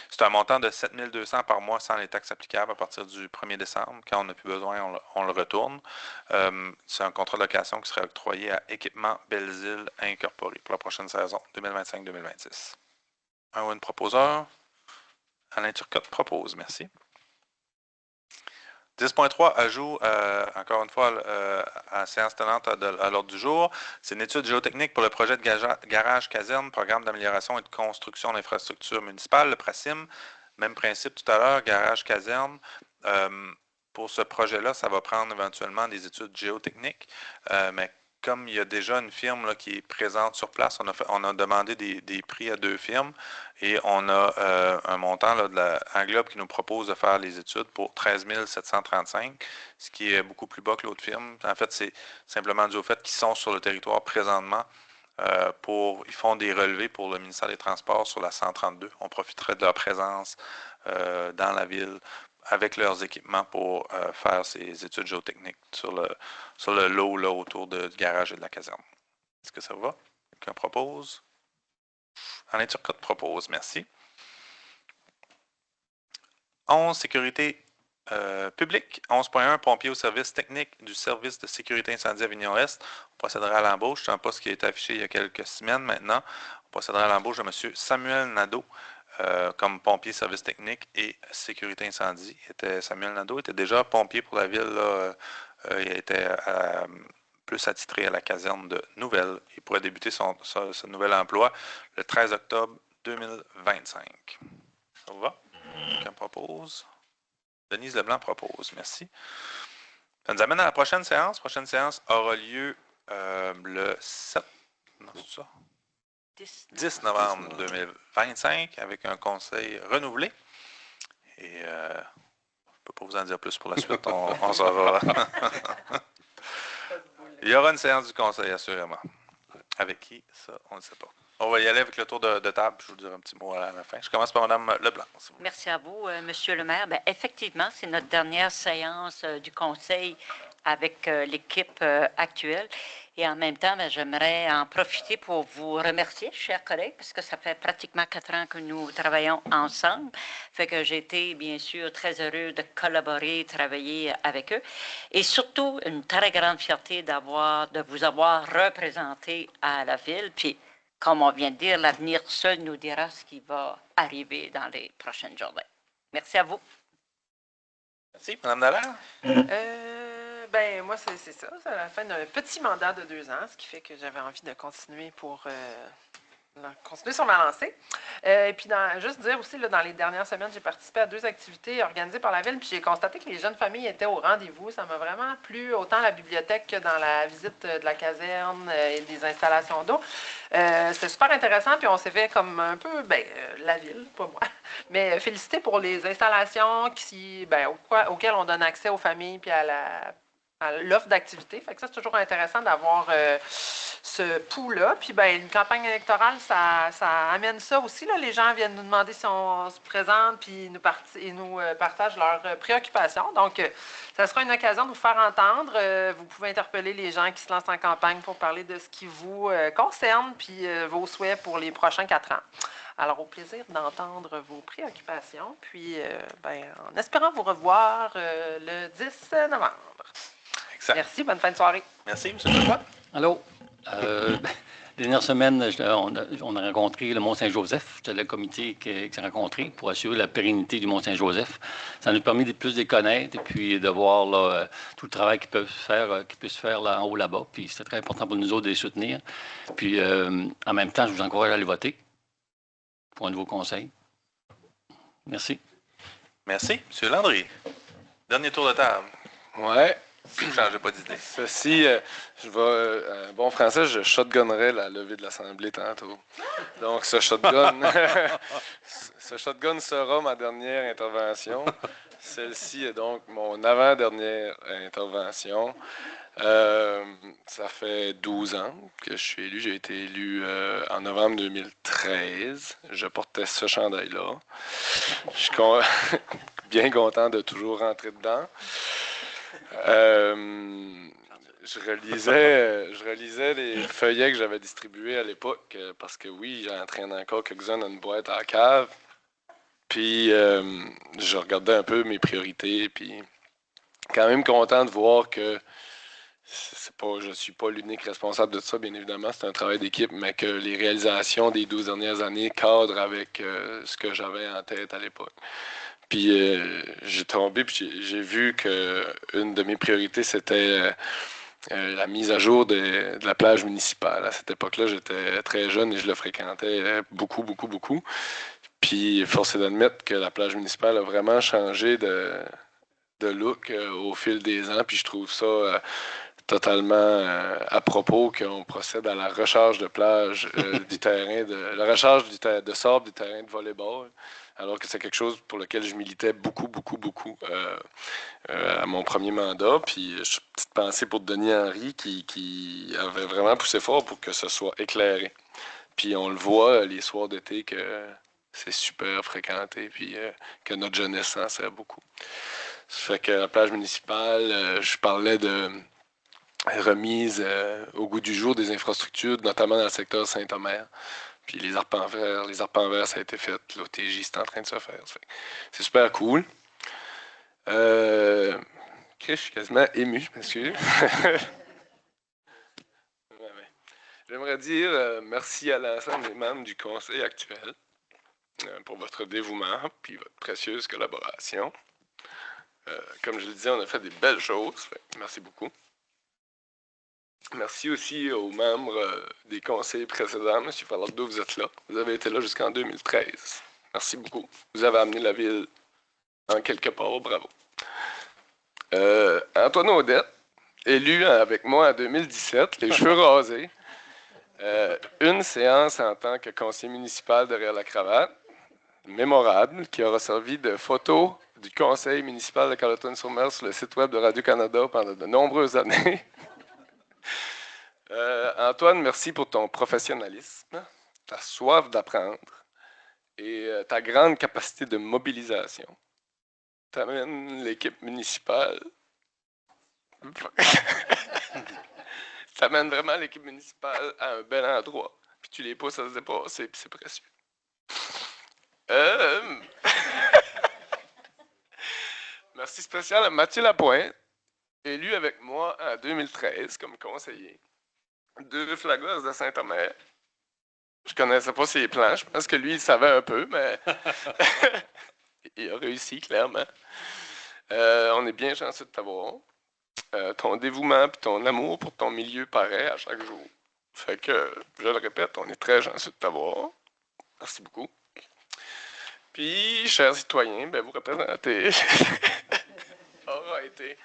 C'est un montant de 7 200 par mois sans les taxes applicables à partir du 1er décembre. Quand on n'a plus besoin, on le retourne. C'est un contrat de location qui serait octroyé à Équipement Belles-Îles Incorporé pour la prochaine saison 2025-2026. Un ou une proposeur? Alain Turcotte propose. Merci. 10.3, ajout, encore une fois, à la séance tenante à l'ordre du jour. C'est une étude géotechnique pour le projet de garage caserne, programme d'amélioration et de construction d'infrastructures municipales, le PRACIM. Même principe tout à l'heure, garage caserne. Pour ce projet-là, ça va prendre éventuellement des études géotechniques, mais comme il y a déjà une firme là, qui est présente sur place, on a demandé des prix à 2 firmes et on a un montant là, de Englobe qui nous propose de faire les études pour 13 735, ce qui est beaucoup plus bas que l'autre firme. En fait, c'est simplement dû au fait qu'ils sont sur le territoire présentement. Ils font des relevés pour le ministère des Transports sur la 132. On profiterait de leur présence dans la ville avec leurs équipements pour faire ces études géotechniques sur le lot là, autour du garage et de la caserne. Est-ce que ça va? Quelqu'un propose? Alain Turcotte propose. Merci. 11, sécurité publique. 11.1, pompier au service technique du service de sécurité incendie Avignon-Est. On procédera à l'embauche. C'est un poste qui a été affiché il y a quelques semaines maintenant. On procédera à l'embauche de M. Samuel Nadeau comme pompier service technique et sécurité incendie. Samuel Nadeau était déjà pompier pour la ville. Là, il était plus attitré à la caserne de Nouvelle. Il pourrait débuter ce nouvel emploi le 13 octobre 2025. Ça vous va? Quelqu'un propose? Denise Leblanc propose. Merci. Ça nous amène à la prochaine séance. La prochaine séance aura lieu le 7. Non, c'est ça? 10 novembre 2025 avec un conseil renouvelé. Et je ne peux pas vous en dire plus pour la suite. On saura. Il y aura une séance du conseil, assurément. Avec qui? Ça, on ne sait pas. On va y aller avec le tour de table. Je vous dirai un petit mot à la fin. Je commence par Mme Leblanc. Merci à vous, Monsieur le maire. Bien, effectivement, c'est notre dernière séance du conseil avec l'équipe actuelle. Et en même temps, j'aimerais en profiter pour vous remercier, chers collègues, parce que ça fait pratiquement 4 ans que nous travaillons ensemble. Fait que j'ai été, bien sûr, très heureux de collaborer, travailler avec eux. Et surtout, une très grande fierté de vous avoir représenté à la ville. Puis, comme on vient de dire, l'avenir seul nous dira ce qui va arriver dans les prochaines journées. Merci à vous. Merci. Mme Dallaire? Ben, moi, c'est ça. C'est la fin d'un petit mandat de 2 ans, ce qui fait que j'avais envie de continuer pour continuer sur ma lancée. Et puis, juste dire aussi, là, dans les dernières semaines, j'ai participé à 2 activités organisées par la ville, puis j'ai constaté que les jeunes familles étaient au rendez-vous. Ça m'a vraiment plu, autant la bibliothèque que dans la visite de la caserne et des installations d'eau. C'était super intéressant, puis on s'est fait comme un peu, la ville, pas moi, mais féliciter pour les installations auxquelles on donne accès aux familles, puis à l'offre d'activité. Fait que ça, c'est toujours intéressant d'avoir ce pouls-là. Puis, une campagne électorale, ça amène ça aussi. Là. Les gens viennent nous demander si on se présente, puis ils nous partagent leurs préoccupations. Donc, ça sera une occasion de vous faire entendre. Vous pouvez interpeller les gens qui se lancent en campagne pour parler de ce qui vous concerne, puis vos souhaits pour les prochains 4 ans. Alors, au plaisir d'entendre vos préoccupations, puis en espérant vous revoir le 10 novembre. Exact. Merci, bonne fin de soirée. Merci, M. Leroy. Allô? Dernière semaine, on a rencontré le Mont-Saint-Joseph. C'était le comité qui s'est rencontré pour assurer la pérennité du Mont-Saint-Joseph. Ça nous a permis de plus les connaître et puis de voir là, tout le travail qu'ils peuvent faire, qu'ils puissent faire là, en haut là-bas. Puis c'était très important pour nous autres de les soutenir. Puis en même temps, je vous encourage à aller voter pour un nouveau conseil. Merci. Merci. M. Landry. Dernier tour de table. Ouais. Je ne changeais pas d'idée. Ceci, je vais, bon français, je shotgunnerai la levée de l'Assemblée tantôt. Donc, ce shotgun sera ma dernière intervention. Celle-ci est donc mon avant-dernière intervention. Ça fait 12 ans que je suis élu. J'ai été élu en novembre 2013. Je portais ce chandail-là. Je suis bien content de toujours rentrer dedans. Je relisais les feuillets que j'avais distribués à l'époque parce que oui, j'en traîne encore quelques-uns dans une boîte à la cave. Puis je regardais un peu mes priorités. Puis quand même content de voir que je ne suis pas l'unique responsable de ça, bien évidemment. C'est un travail d'équipe, mais que les réalisations des 12 dernières années cadrent avec ce que j'avais en tête à l'époque. Puis j'ai tombé, puis j'ai vu qu'une de mes priorités, c'était la mise à jour de la plage municipale. À cette époque-là, j'étais très jeune et je le fréquentais beaucoup, beaucoup, beaucoup. Puis force est d'admettre que la plage municipale a vraiment changé de look au fil des ans. Puis je trouve ça totalement à propos qu'on procède à la recharge de plage du terrain, la recharge de sable du terrain de volleyball. Alors que c'est quelque chose pour lequel je militais beaucoup, beaucoup, beaucoup à mon premier mandat. Puis, petite pensée pour Denis Henry qui avait vraiment poussé fort pour que ce soit éclairé. Puis, on le voit les soirs d'été que c'est super fréquenté, puis que notre jeunesse en sert beaucoup. Ça fait que la plage municipale, je parlais de remise au goût du jour des infrastructures, notamment dans le secteur Saint-Omer. Puis les arpents verts, ça a été fait. L'OTJ, c'est en train de se faire. C'est super cool. Je suis quasiment ému, je m'excuse. J'aimerais dire merci à l'ensemble des membres du conseil actuel pour votre dévouement puis votre précieuse collaboration. Comme je le disais, on a fait des belles choses. Merci beaucoup. Merci aussi aux membres des conseils précédents. M. Falardeau, vous êtes là. Vous avez été là jusqu'en 2013. Merci beaucoup. Vous avez amené la ville en quelque part. Bravo. Antoine Audette, élu avec moi en 2017, les cheveux rasés. Une séance en tant que conseiller municipal derrière la cravate, mémorable, qui aura servi de photo du conseil municipal de Carleton-sur-Mer sur le site web de Radio-Canada pendant de nombreuses années. Antoine, merci pour ton professionnalisme, ta soif d'apprendre et ta grande capacité de mobilisation. Tu amènes l'équipe municipale. Tu amènes vraiment l'équipe municipale à un bel endroit. Puis tu les pousses à se dépasser, puis c'est précieux. Merci spécial à Mathieu Lapointe, élu avec moi en 2013 comme conseiller. 2 flagos de Saint-Omer. Je connaissais pas ses plans. Je pense que lui, il savait un peu, mais il a réussi, clairement. On est bien chanceux de t'avoir. Ton dévouement et ton amour pour ton milieu paraît à chaque jour. Fait que, je le répète, on est très chanceux de t'avoir. Merci beaucoup. Puis, chers citoyens, vous représentez. aura été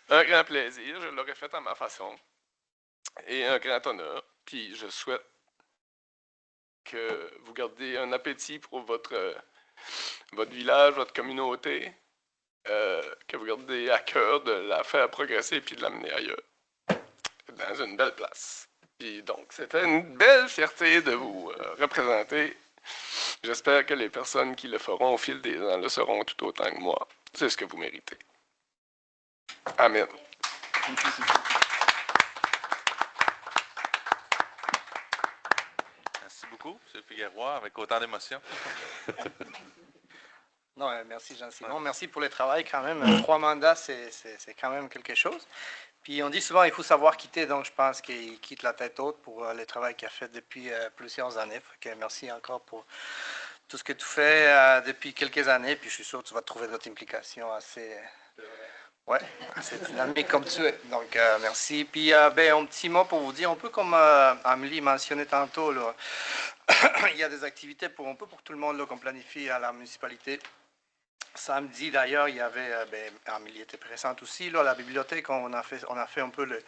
un grand plaisir. Je l'aurais fait à ma façon. Et un grand honneur. Puis, je souhaite que vous gardez un appétit pour votre village, votre communauté, que vous gardez à cœur de la faire progresser puis de l'amener ailleurs, dans une belle place. Puis donc, c'était une belle fierté de vous représenter. J'espère que les personnes qui le feront au fil des ans le seront tout autant que moi. C'est ce que vous méritez. Amen. Merci beaucoup, M. Figueroa, avec autant d'émotion. Non, merci Jean-Simon. Merci pour le travail quand même. 3 mandats, c'est quand même quelque chose. Puis on dit souvent qu'il faut savoir quitter, donc je pense qu'il quitte la tête haute pour le travail qu'il a fait depuis plusieurs années. Merci encore pour tout ce que tu fais depuis quelques années. Puis je suis sûr que tu vas trouver d'autres implications assez dynamiques comme tu es. Donc merci. Puis un petit mot pour vous dire, un peu comme Amélie mentionnait tantôt, là, il y a des activités un peu pour tout le monde qu'on planifie à la municipalité. Samedi, d'ailleurs, il y avait, Amélie était présente aussi, là, à la bibliothèque, on a fait un peu le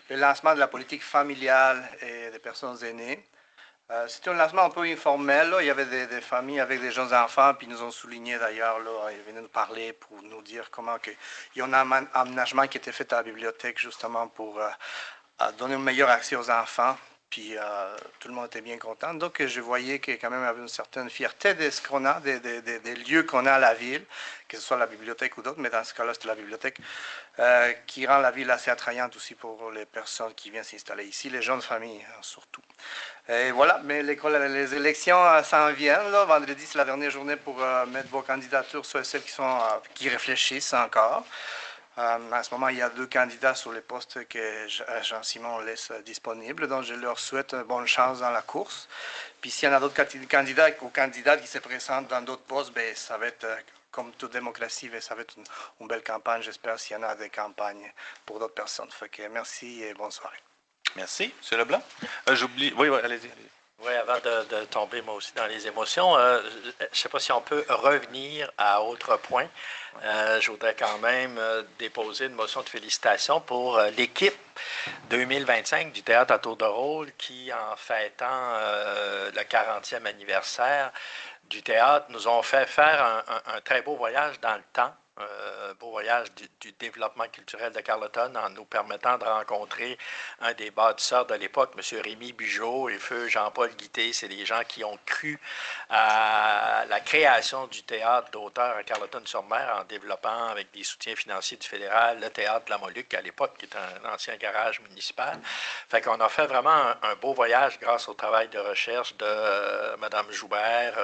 lancement de la politique familiale et des personnes aînées. C'était un lancement un peu informel, là. Il y avait des familles avec des jeunes enfants, puis ils nous ont souligné d'ailleurs, là, ils venaient nous parler pour nous dire comment il y a un aménagement qui était fait à la bibliothèque justement pour donner un meilleur accès aux enfants. Puis tout le monde était bien content. Donc je voyais qu'il y a quand même une certaine fierté de ce qu'on a, des lieux qu'on a à la ville, que ce soit la bibliothèque ou d'autres, mais dans ce cas-là, c'était la bibliothèque, qui rend la ville assez attrayante aussi pour les personnes qui viennent s'installer ici, les jeunes familles surtout. Et voilà, mais les élections s'en viennent. Là. Vendredi, c'est la dernière journée pour mettre vos candidatures sur celles qui réfléchissent encore. En ce moment, il y a 2 candidats sur les postes que Jean-Simon laisse disponibles, donc je leur souhaite bonne chance dans la course. Puis s'il y en a d'autres candidats ou candidates qui se présentent dans d'autres postes, ça va être, comme toute démocratie, ça va être une belle campagne, j'espère, s'il y en a des campagnes pour d'autres personnes. Fait que merci et bonne soirée. Merci. M. Leblanc? J'oublie. Oui, allez-y. Oui, avant de tomber moi aussi dans les émotions, je ne sais pas si on peut revenir à autre point. Je voudrais quand même déposer une motion de félicitations pour l'équipe 2025 du Théâtre à tour de rôle qui, en fêtant le 40e anniversaire du théâtre, nous ont fait faire un très beau voyage dans le temps. Beau voyage du développement culturel de Carleton en nous permettant de rencontrer un des bâtisseurs de l'époque, M. Rémi Bugeaud et feu Jean-Paul Guité. C'est des gens qui ont cru à la création du théâtre d'auteur à Carleton-sur-Mer en développant avec des soutiens financiers du fédéral le théâtre de la Moluque à l'époque, qui est un ancien garage municipal. Fait qu'on a fait vraiment un beau voyage grâce au travail de recherche de Mme Joubert,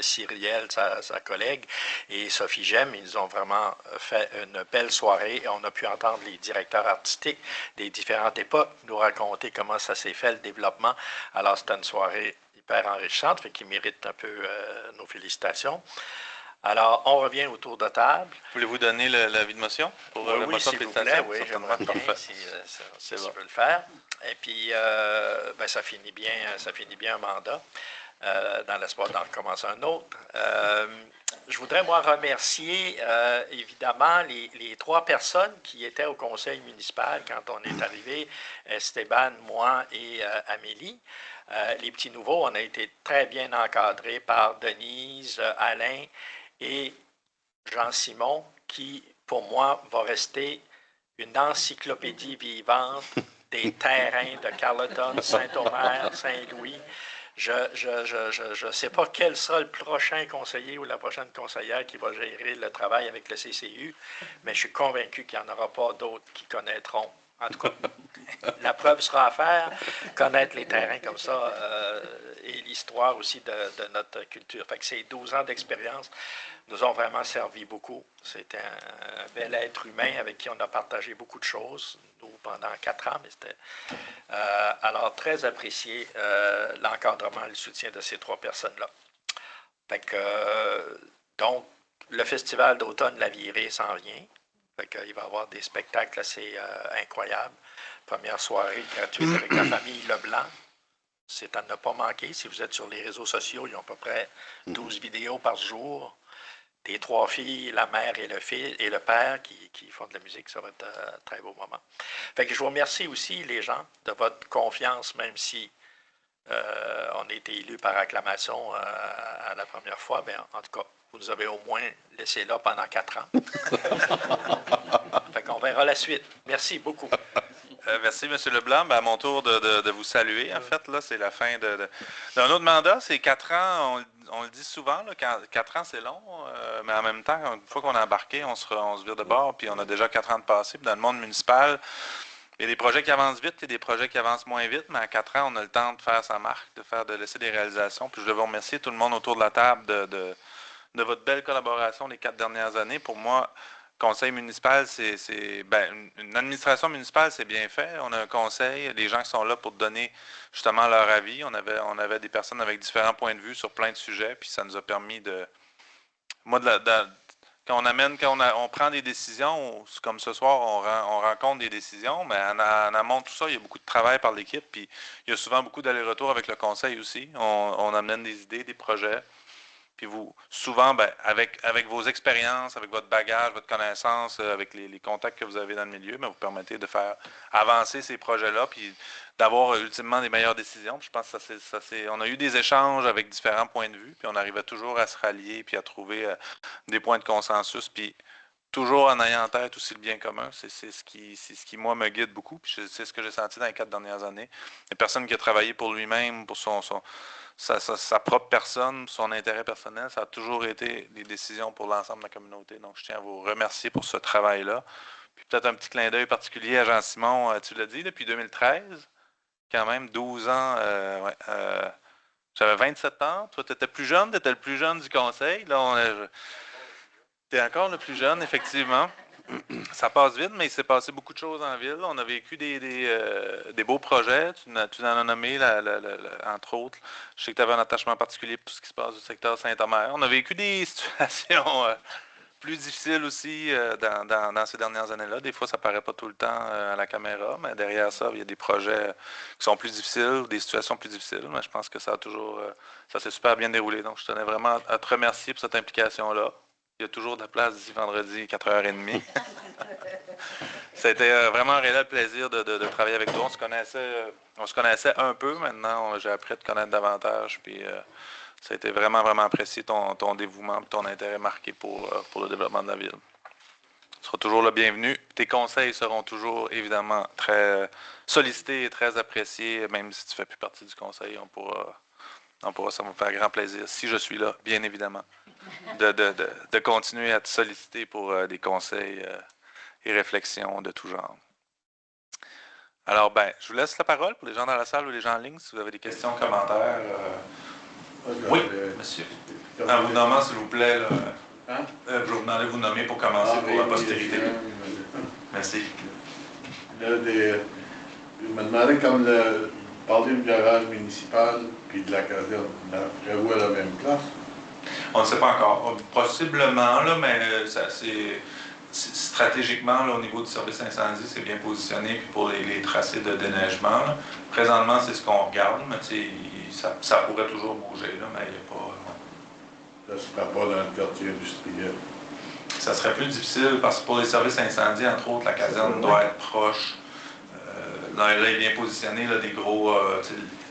Cyrielle, sa collègue, et Sophie Gemme. Ils ont vraiment fait une belle soirée et on a pu entendre les directeurs artistiques des différentes époques nous raconter comment ça s'est fait, le développement. Alors, c'était une soirée hyper enrichissante, fait qu'ils méritent un peu nos félicitations. Alors, on revient autour de table. Voulez-vous donner l'avis de motion pour la motion de félicitations? Oui, j'aimerais bien si tu veux le faire. Et puis, ça finit bien un mandat. Dans l'espoir d'en recommencer un autre. Je voudrais, moi, remercier, évidemment, les 3 personnes qui étaient au conseil municipal quand on est arrivé, Esteban, moi et Amélie. Les petits nouveaux, on a été très bien encadrés par Denise, Alain et Jean-Simon, qui, pour moi, va rester une encyclopédie vivante des terrains de Carleton, Saint-Omer, Saint-Louis. Je ne sais pas quel sera le prochain conseiller ou la prochaine conseillère qui va gérer le travail avec le CCU, mais je suis convaincu qu'il n'y en aura pas d'autres qui connaîtront. En tout cas, la preuve sera à faire, connaître les terrains comme ça et l'histoire aussi de notre culture. Fait que ces 12 ans d'expérience nous ont vraiment servi beaucoup. C'était un bel être humain avec qui on a partagé beaucoup de choses, nous, pendant 4 ans, mais c'était alors très apprécié l'encadrement et le soutien de ces 3 personnes-là. Fait que, donc, le festival d'automne La Virée s'en vient. Fait qu'il va y avoir des spectacles assez incroyables. Première soirée gratuite avec la famille Leblanc. C'est à ne pas manquer. Si vous êtes sur les réseaux sociaux, ils ont à peu près 12 vidéos par jour. Des 3 filles, la mère et le père qui font de la musique. Ça va être un très beau moment. Fait que je vous remercie aussi, les gens, de votre confiance, même si on a été élus par acclamation à la première fois. Mais en tout cas, vous nous avez au moins laissé là pendant 4 ans. Fait qu'on verra la suite. Merci beaucoup. Merci, M. Leblanc. Ben, à mon tour de vous saluer, en fait. Là, c'est la fin d'un autre mandat. C'est 4 ans, on le dit souvent, là, 4 ans, c'est long, mais en même temps, une fois qu'on est embarqué, on se vire de bord, puis on a déjà 4 ans de passé. Puis dans le monde municipal, il y a des projets qui avancent vite et des projets qui avancent moins vite, mais à 4 ans, on a le temps de faire sa marque, de laisser des réalisations. Puis je veux vous remercier, tout le monde autour de la table, de votre belle collaboration les 4 dernières années. Pour moi, conseil municipal, une administration municipale, c'est bien fait. On a un conseil, des gens qui sont là pour donner justement leur avis. On avait des personnes avec différents points de vue sur plein de sujets, puis ça nous a permis quand on prend des décisions, comme ce soir, on rencontre des décisions, mais en amont de tout ça, il y a beaucoup de travail par l'équipe, puis il y a souvent beaucoup d'allers-retours avec le conseil aussi. On amène des idées, des projets. Puis vous, souvent, avec vos expériences, avec votre bagage, votre connaissance, avec les contacts que vous avez dans le milieu, vous permettez de faire avancer ces projets-là, puis d'avoir ultimement des meilleures décisions. Puis je pense que on a eu des échanges avec différents points de vue, puis on arrivait toujours à se rallier, puis à trouver des points de consensus, puis toujours en ayant en tête aussi le bien commun. C'est ce qui, moi, me guide beaucoup, puis c'est ce que j'ai senti dans les 4 dernières années. Il y a personne qui a travaillé pour lui-même, pour sa propre personne, son intérêt personnel. Ça a toujours été des décisions pour l'ensemble de la communauté. Donc, je tiens à vous remercier pour ce travail-là. Puis peut-être un petit clin d'œil particulier à Jean-Simon, tu l'as dit, depuis 2013, quand même 12 ans. J'avais 27 ans. Toi, tu étais plus jeune, tu étais le plus jeune du conseil. Là, tu es encore le plus jeune, effectivement. Ça passe vite, mais il s'est passé beaucoup de choses en ville. On a vécu des beaux projets. Tu en as nommé, entre autres. Je sais que tu avais un attachement particulier pour tout ce qui se passe du secteur Saint-Omer. On a vécu des situations plus difficiles aussi dans ces dernières années-là. Des fois, ça ne paraît pas tout le temps à la caméra, mais derrière ça, il y a des projets qui sont plus difficiles, des situations plus difficiles. Mais je pense que ça s'est super bien déroulé. Donc, je tenais vraiment à te remercier pour cette implication-là. Il y a toujours de la place d'ici vendredi, 4h30. C'était vraiment un réel plaisir de travailler avec toi. On se connaissait un peu. Maintenant, j'ai appris à te connaître davantage. Puis, ça a été vraiment, vraiment apprécié ton dévouement et ton intérêt marqué pour le développement de la ville. Tu seras toujours le bienvenu. Tes conseils seront toujours, évidemment, très sollicités et très appréciés. Même si tu ne fais plus partie du conseil, ça me faire grand plaisir, si je suis là, bien évidemment, de continuer à te solliciter pour des conseils et réflexions de tout genre. Alors, je vous laisse la parole pour les gens dans la salle ou les gens en ligne, si vous avez des questions, commentaires. Oui, monsieur. En vous nommant, s'il vous plaît, là, je vais vous demander de vous nommer pour commencer pour la postérité. Merci. Je me demandais, comme parler du garage municipal puis de la caserne, j'avoue à la même place. On ne sait pas encore. Possiblement, là, mais stratégiquement, là, au niveau du service incendie, c'est bien positionné. Puis pour les tracés de déneigement, là, présentement, c'est ce qu'on regarde, mais ça pourrait toujours bouger, là, mais il n'y a pas... Ça ne se fera pas dans le quartier industriel. Ça serait plus difficile parce que pour les services incendies, entre autres, la caserne doit être proche. Là, il est bien positionné, là, des gros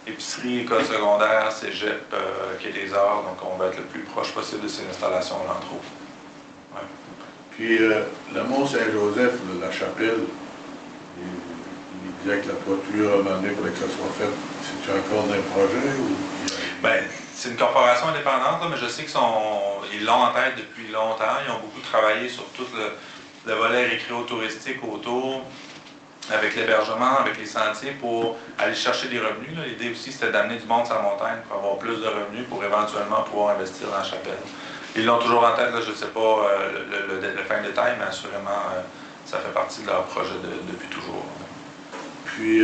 épiceries, écoles secondaires, cégep, quai des arts, donc on va être le plus proche possible de ces installations-là, entre autres. Ouais. Puis le Mont-Saint-Joseph, la chapelle, il est disait que la toiture, à un moment donné, pour que ça soit fait, c'est-tu encore dans le projet ou... Ben, c'est une corporation indépendante, là, mais je sais qu'ils l'ont en tête depuis longtemps. Ils ont beaucoup travaillé sur tout le volet récréo-touristique autour, avec l'hébergement, avec les sentiers, pour aller chercher des revenus. L'idée aussi, c'était d'amener du monde sur la montagne pour avoir plus de revenus, pour éventuellement pouvoir investir dans la chapelle. Ils l'ont toujours en tête, là, je ne sais pas le fin détail, mais assurément, ça fait partie de leur projet depuis toujours. Puis,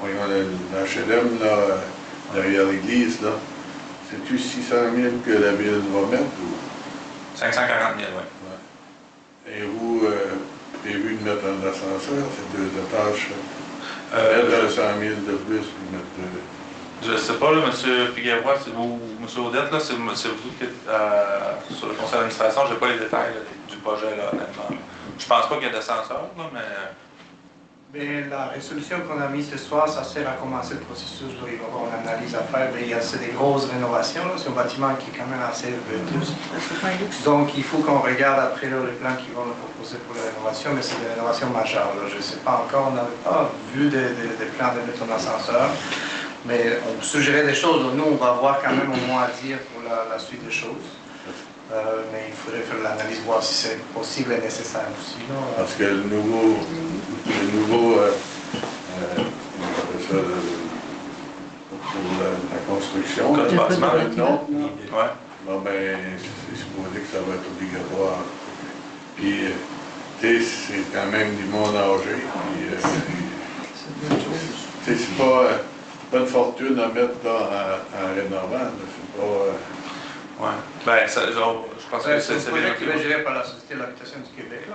l'HLM, là, derrière l'église, là, c'est-tu 600 000 que la ville va mettre ou? 540 000, oui. Ouais. Et vous, prévu de mettre un ascenseur, c'est 2 étages, 200 000 de plus, puis mettre je ne sais pas, là, M. Figueroa, c'est vous, M. Audette, là, c'est vous qui êtes sur le conseil d'administration, je n'ai pas les détails là, du projet, là, honnêtement. Je pense pas qu'il y ait d'ascenseur, là, mais... Mais la résolution qu'on a mise ce soir, ça sert à commencer le processus. Il va y avoir une analyse à faire. C'est des grosses rénovations. C'est un bâtiment qui est quand même assez vétuste. Donc, il faut qu'on regarde après là, les plans qu'ils vont nous proposer pour la rénovation, mais c'est des rénovations majeures. Là. Je ne sais pas encore, on n'avait pas vu des plans de mettre un ascenseur. Mais on suggérait des choses. Nous, on va avoir quand même un mot à dire pour la suite des choses. Mais il faudrait faire l'analyse, voir si c'est possible et nécessaire aussi. Non? parce que le nouveau pour la construction, le bâtiment, ouais. Bon, ben, c'est supposé que ça va être obligatoire. Puis, tu sais, c'est quand même du monde âgé. Puis, c'est pas une fortune à mettre là, en rénovant. C'est pas... Ouais. Ben, ça, genre, je pense que c'est un projet qui est géré par la Société de l'habitation du Québec.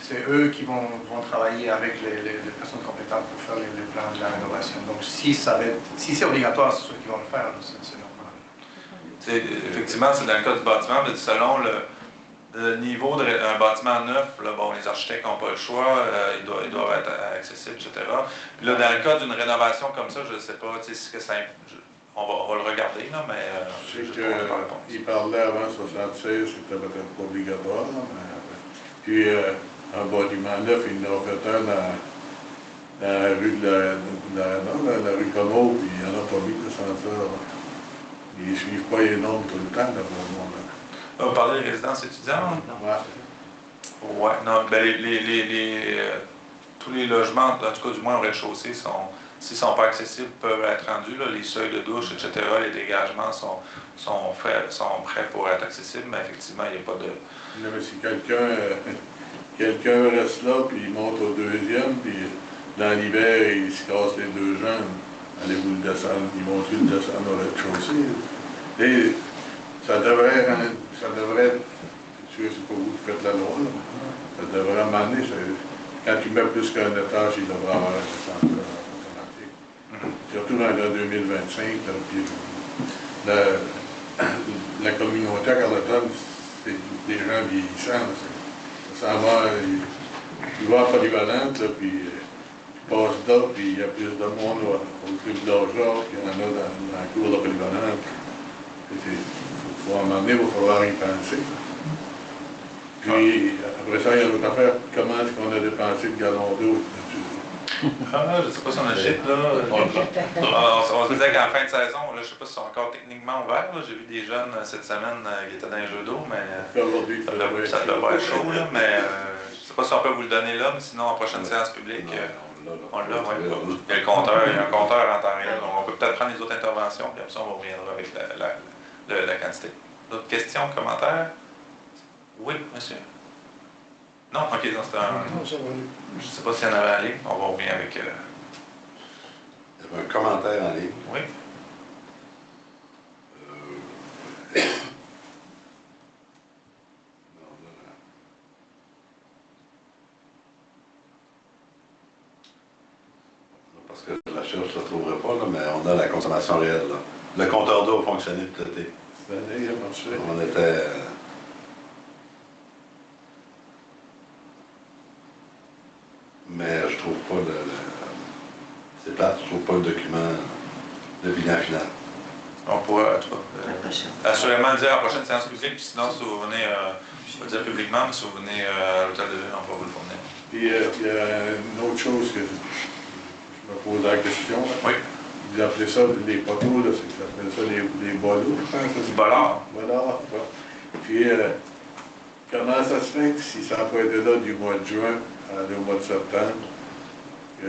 C'est eux qui vont travailler avec les personnes compétentes pour faire les plans de la rénovation. Donc, si c'est obligatoire, c'est ceux qui vont le faire, c'est normal. Effectivement, c'est dans le cas du bâtiment, mais selon le niveau d'un bâtiment neuf, là, bon, les architectes n'ont pas le choix, ils doivent être accessibles, etc. Puis là, dans le cas d'une rénovation comme ça, je ne sais pas, tu sais, ce que ça... On va le regarder, là, mais... je sais qu'il parlait avant 76, c'était peut-être pas obligatoire, là, mais... Puis, un bâtiment neuf, il en a fait un dans la rue la rue Comeau, puis il n'y en a pas mis de censeur. Ils ne suivent pas les normes tout le temps, là, pour le moment. On va parler des résidences étudiantes? Ouais. Ouais, non, ben tous les logements, en tout cas du moins au rez-de-chaussée, s'ils ne sont pas accessibles, peuvent être rendus. Là, les seuils de douche, etc., les dégagements sont prêts pour être accessibles, mais effectivement, il n'y a pas de... Là, mais si quelqu'un reste là, puis il monte au deuxième, puis dans l'hiver, il se casse les 2 jambes, allez-vous le descendre, il monte le descendre au rez-de-chaussée. Et ça devrait, c'est pas vous qui faites la loi, là. Ça devrait m'amener, quand tu mets plus qu'un étage, il devrait avoir un ascenseur automatique. Surtout dans le 2025, là, puis la communauté à Carleton, c'est des gens vieillissants. Ça va, il va à Polyvalente, là, puis tu passes là, puis il y a plus de monde là, au club d'âge, puis il y en a dans la cour de Polyvalente. Faut à un moment donné, il va falloir y penser. Puis après ça, il y a l'autre affaire, comment est-ce qu'on a dépensé le gallon d'eau je ne sais pas si on a le chiffre, là. On se disait qu'en fin de saison, là, je ne sais pas si c'est encore techniquement ouvert. J'ai vu des jeunes cette semaine qui étaient dans les jeux d'eau, mais ça devrait être chaud, là, mais je ne sais pas si on peut vous le donner là, mais sinon, en prochaine séance publique, on l'a. Ouais, il y a le compteur, il y a un compteur en temps réel. Donc, on peut peut-être prendre les autres interventions, puis après ça, on reviendra avec la quantité. D'autres questions, commentaires? Oui, monsieur. Non, ok, non, c'était un... Je ne sais pas s'il y en avait en ligne. On va revenir avec... Il y avait un commentaire en ligne. Oui. Parce que la recherche ne se trouverait pas, là, mais on a la consommation réelle. Là. Le compteur d'eau a fonctionné tout l'été. On était... Mais je trouve pas c'est plate, je trouve pas le document de bilan final. On pourra, en tout cas, assurément le dire à la prochaine séance publique, puis sinon, si vous venez, je vais le dire publiquement, mais si vous venez à l'hôtel de ville, on pourra vous le fournir. Puis il y a une autre chose que je me pose la question. Là. Oui. Vous appelez ça les poteaux, là, vous appelez ça les bolos, je pense. Du bolard. Bolard, bon. Puis comment ça se fait que si ça n'a pas été là du mois de juin à au mois de septembre, que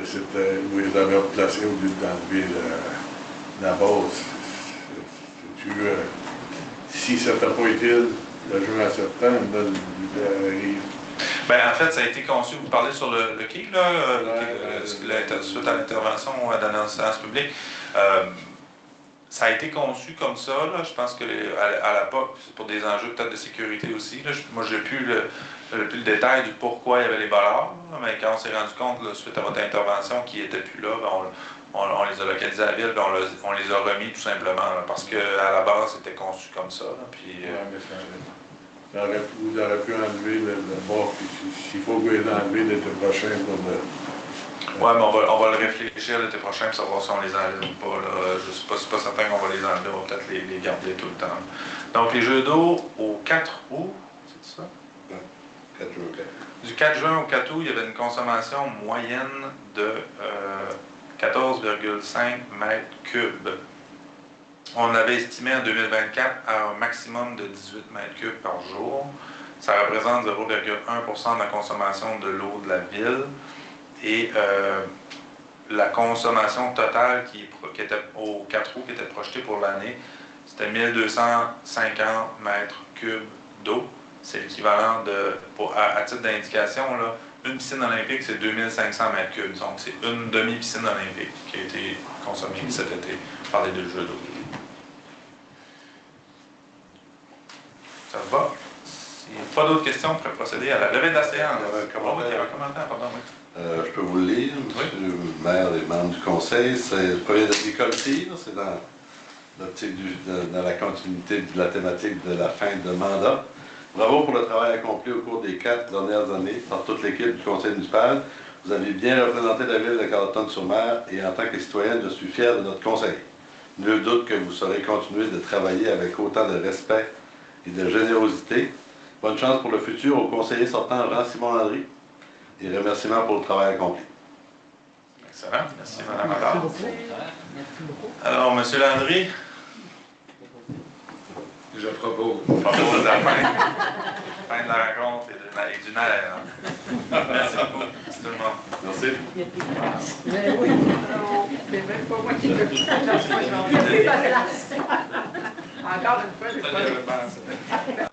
vous les avez replacés au lieu d'enlever la base? Si ça n'a pas été le juin à septembre, là, arrive. Ben, en fait, ça a été conçu, vous parlez sur le quai, là, suite à l'intervention dans la séance publique. Ça a été conçu comme ça, là. Je pense que à l'époque, c'est pour des enjeux peut-être de sécurité aussi. Là. Moi, je n'ai plus le détail du pourquoi il y avait les bollards, là, mais quand on s'est rendu compte, là, suite à votre intervention, qu'ils n'étaient plus là, ben, on les a localisés à la ville, puis on les a remis tout simplement, là, parce qu'à la base, c'était conçu comme ça. Là, puis, vous aurez pu enlever le bord, puis s'il faut que vous les enlevez l'été prochain pour le... Oui, mais on va le réfléchir l'été prochain pour savoir si on les enlève ou pas. Là. Je ne suis pas certain qu'on va les enlever, on va peut-être les garder tout le temps. Donc, les jeux d'eau au 4 août, c'est ça? 4 juin. Du 4 juin au 4 août, il y avait une consommation moyenne de 14,5 mètres cubes. On avait estimé en 2024 à un maximum de 18 mètres cubes par jour. Ça représente 0,1 de la consommation de l'eau de la ville. Et la consommation totale qui était au 4 août, qui était projetée pour l'année, c'était 1250 mètres cubes d'eau. C'est l'équivalent de, à titre d'indication, une piscine olympique, c'est 2500 mètres cubes. Donc, c'est une demi-piscine olympique qui a été consommée cet été par les deux jeux d'eau. Ça va? S'il n'y a pas d'autres questions, on pourrait procéder à la levée de la séance. Il y avait un commentaire, pardon, oui. Je peux vous le lire, Monsieur le maire et membres du conseil. C'est provient de l'école TIR, c'est dans la continuité de la thématique de la fin de mandat. Bravo pour le travail accompli au cours des 4 dernières années par toute l'équipe du conseil municipal. Vous avez bien représenté la ville de Carleton-sur-Mer et en tant que citoyenne, je suis fier de notre conseil. Nul doute que vous saurez continuer de travailler avec autant de respect et de générosité. Bonne chance pour le futur au conseiller sortant Jean-Simon Landry et remerciements pour le travail accompli. Excellent. Merci, Mme Allard. Alors, M. Landry, Je propose. propose la fin de la rencontre et du nerf. Merci beaucoup. Merci tout le monde. Merci. Mais oui, c'est même pas moi qui veux plus. Encore une fois, j'ai pas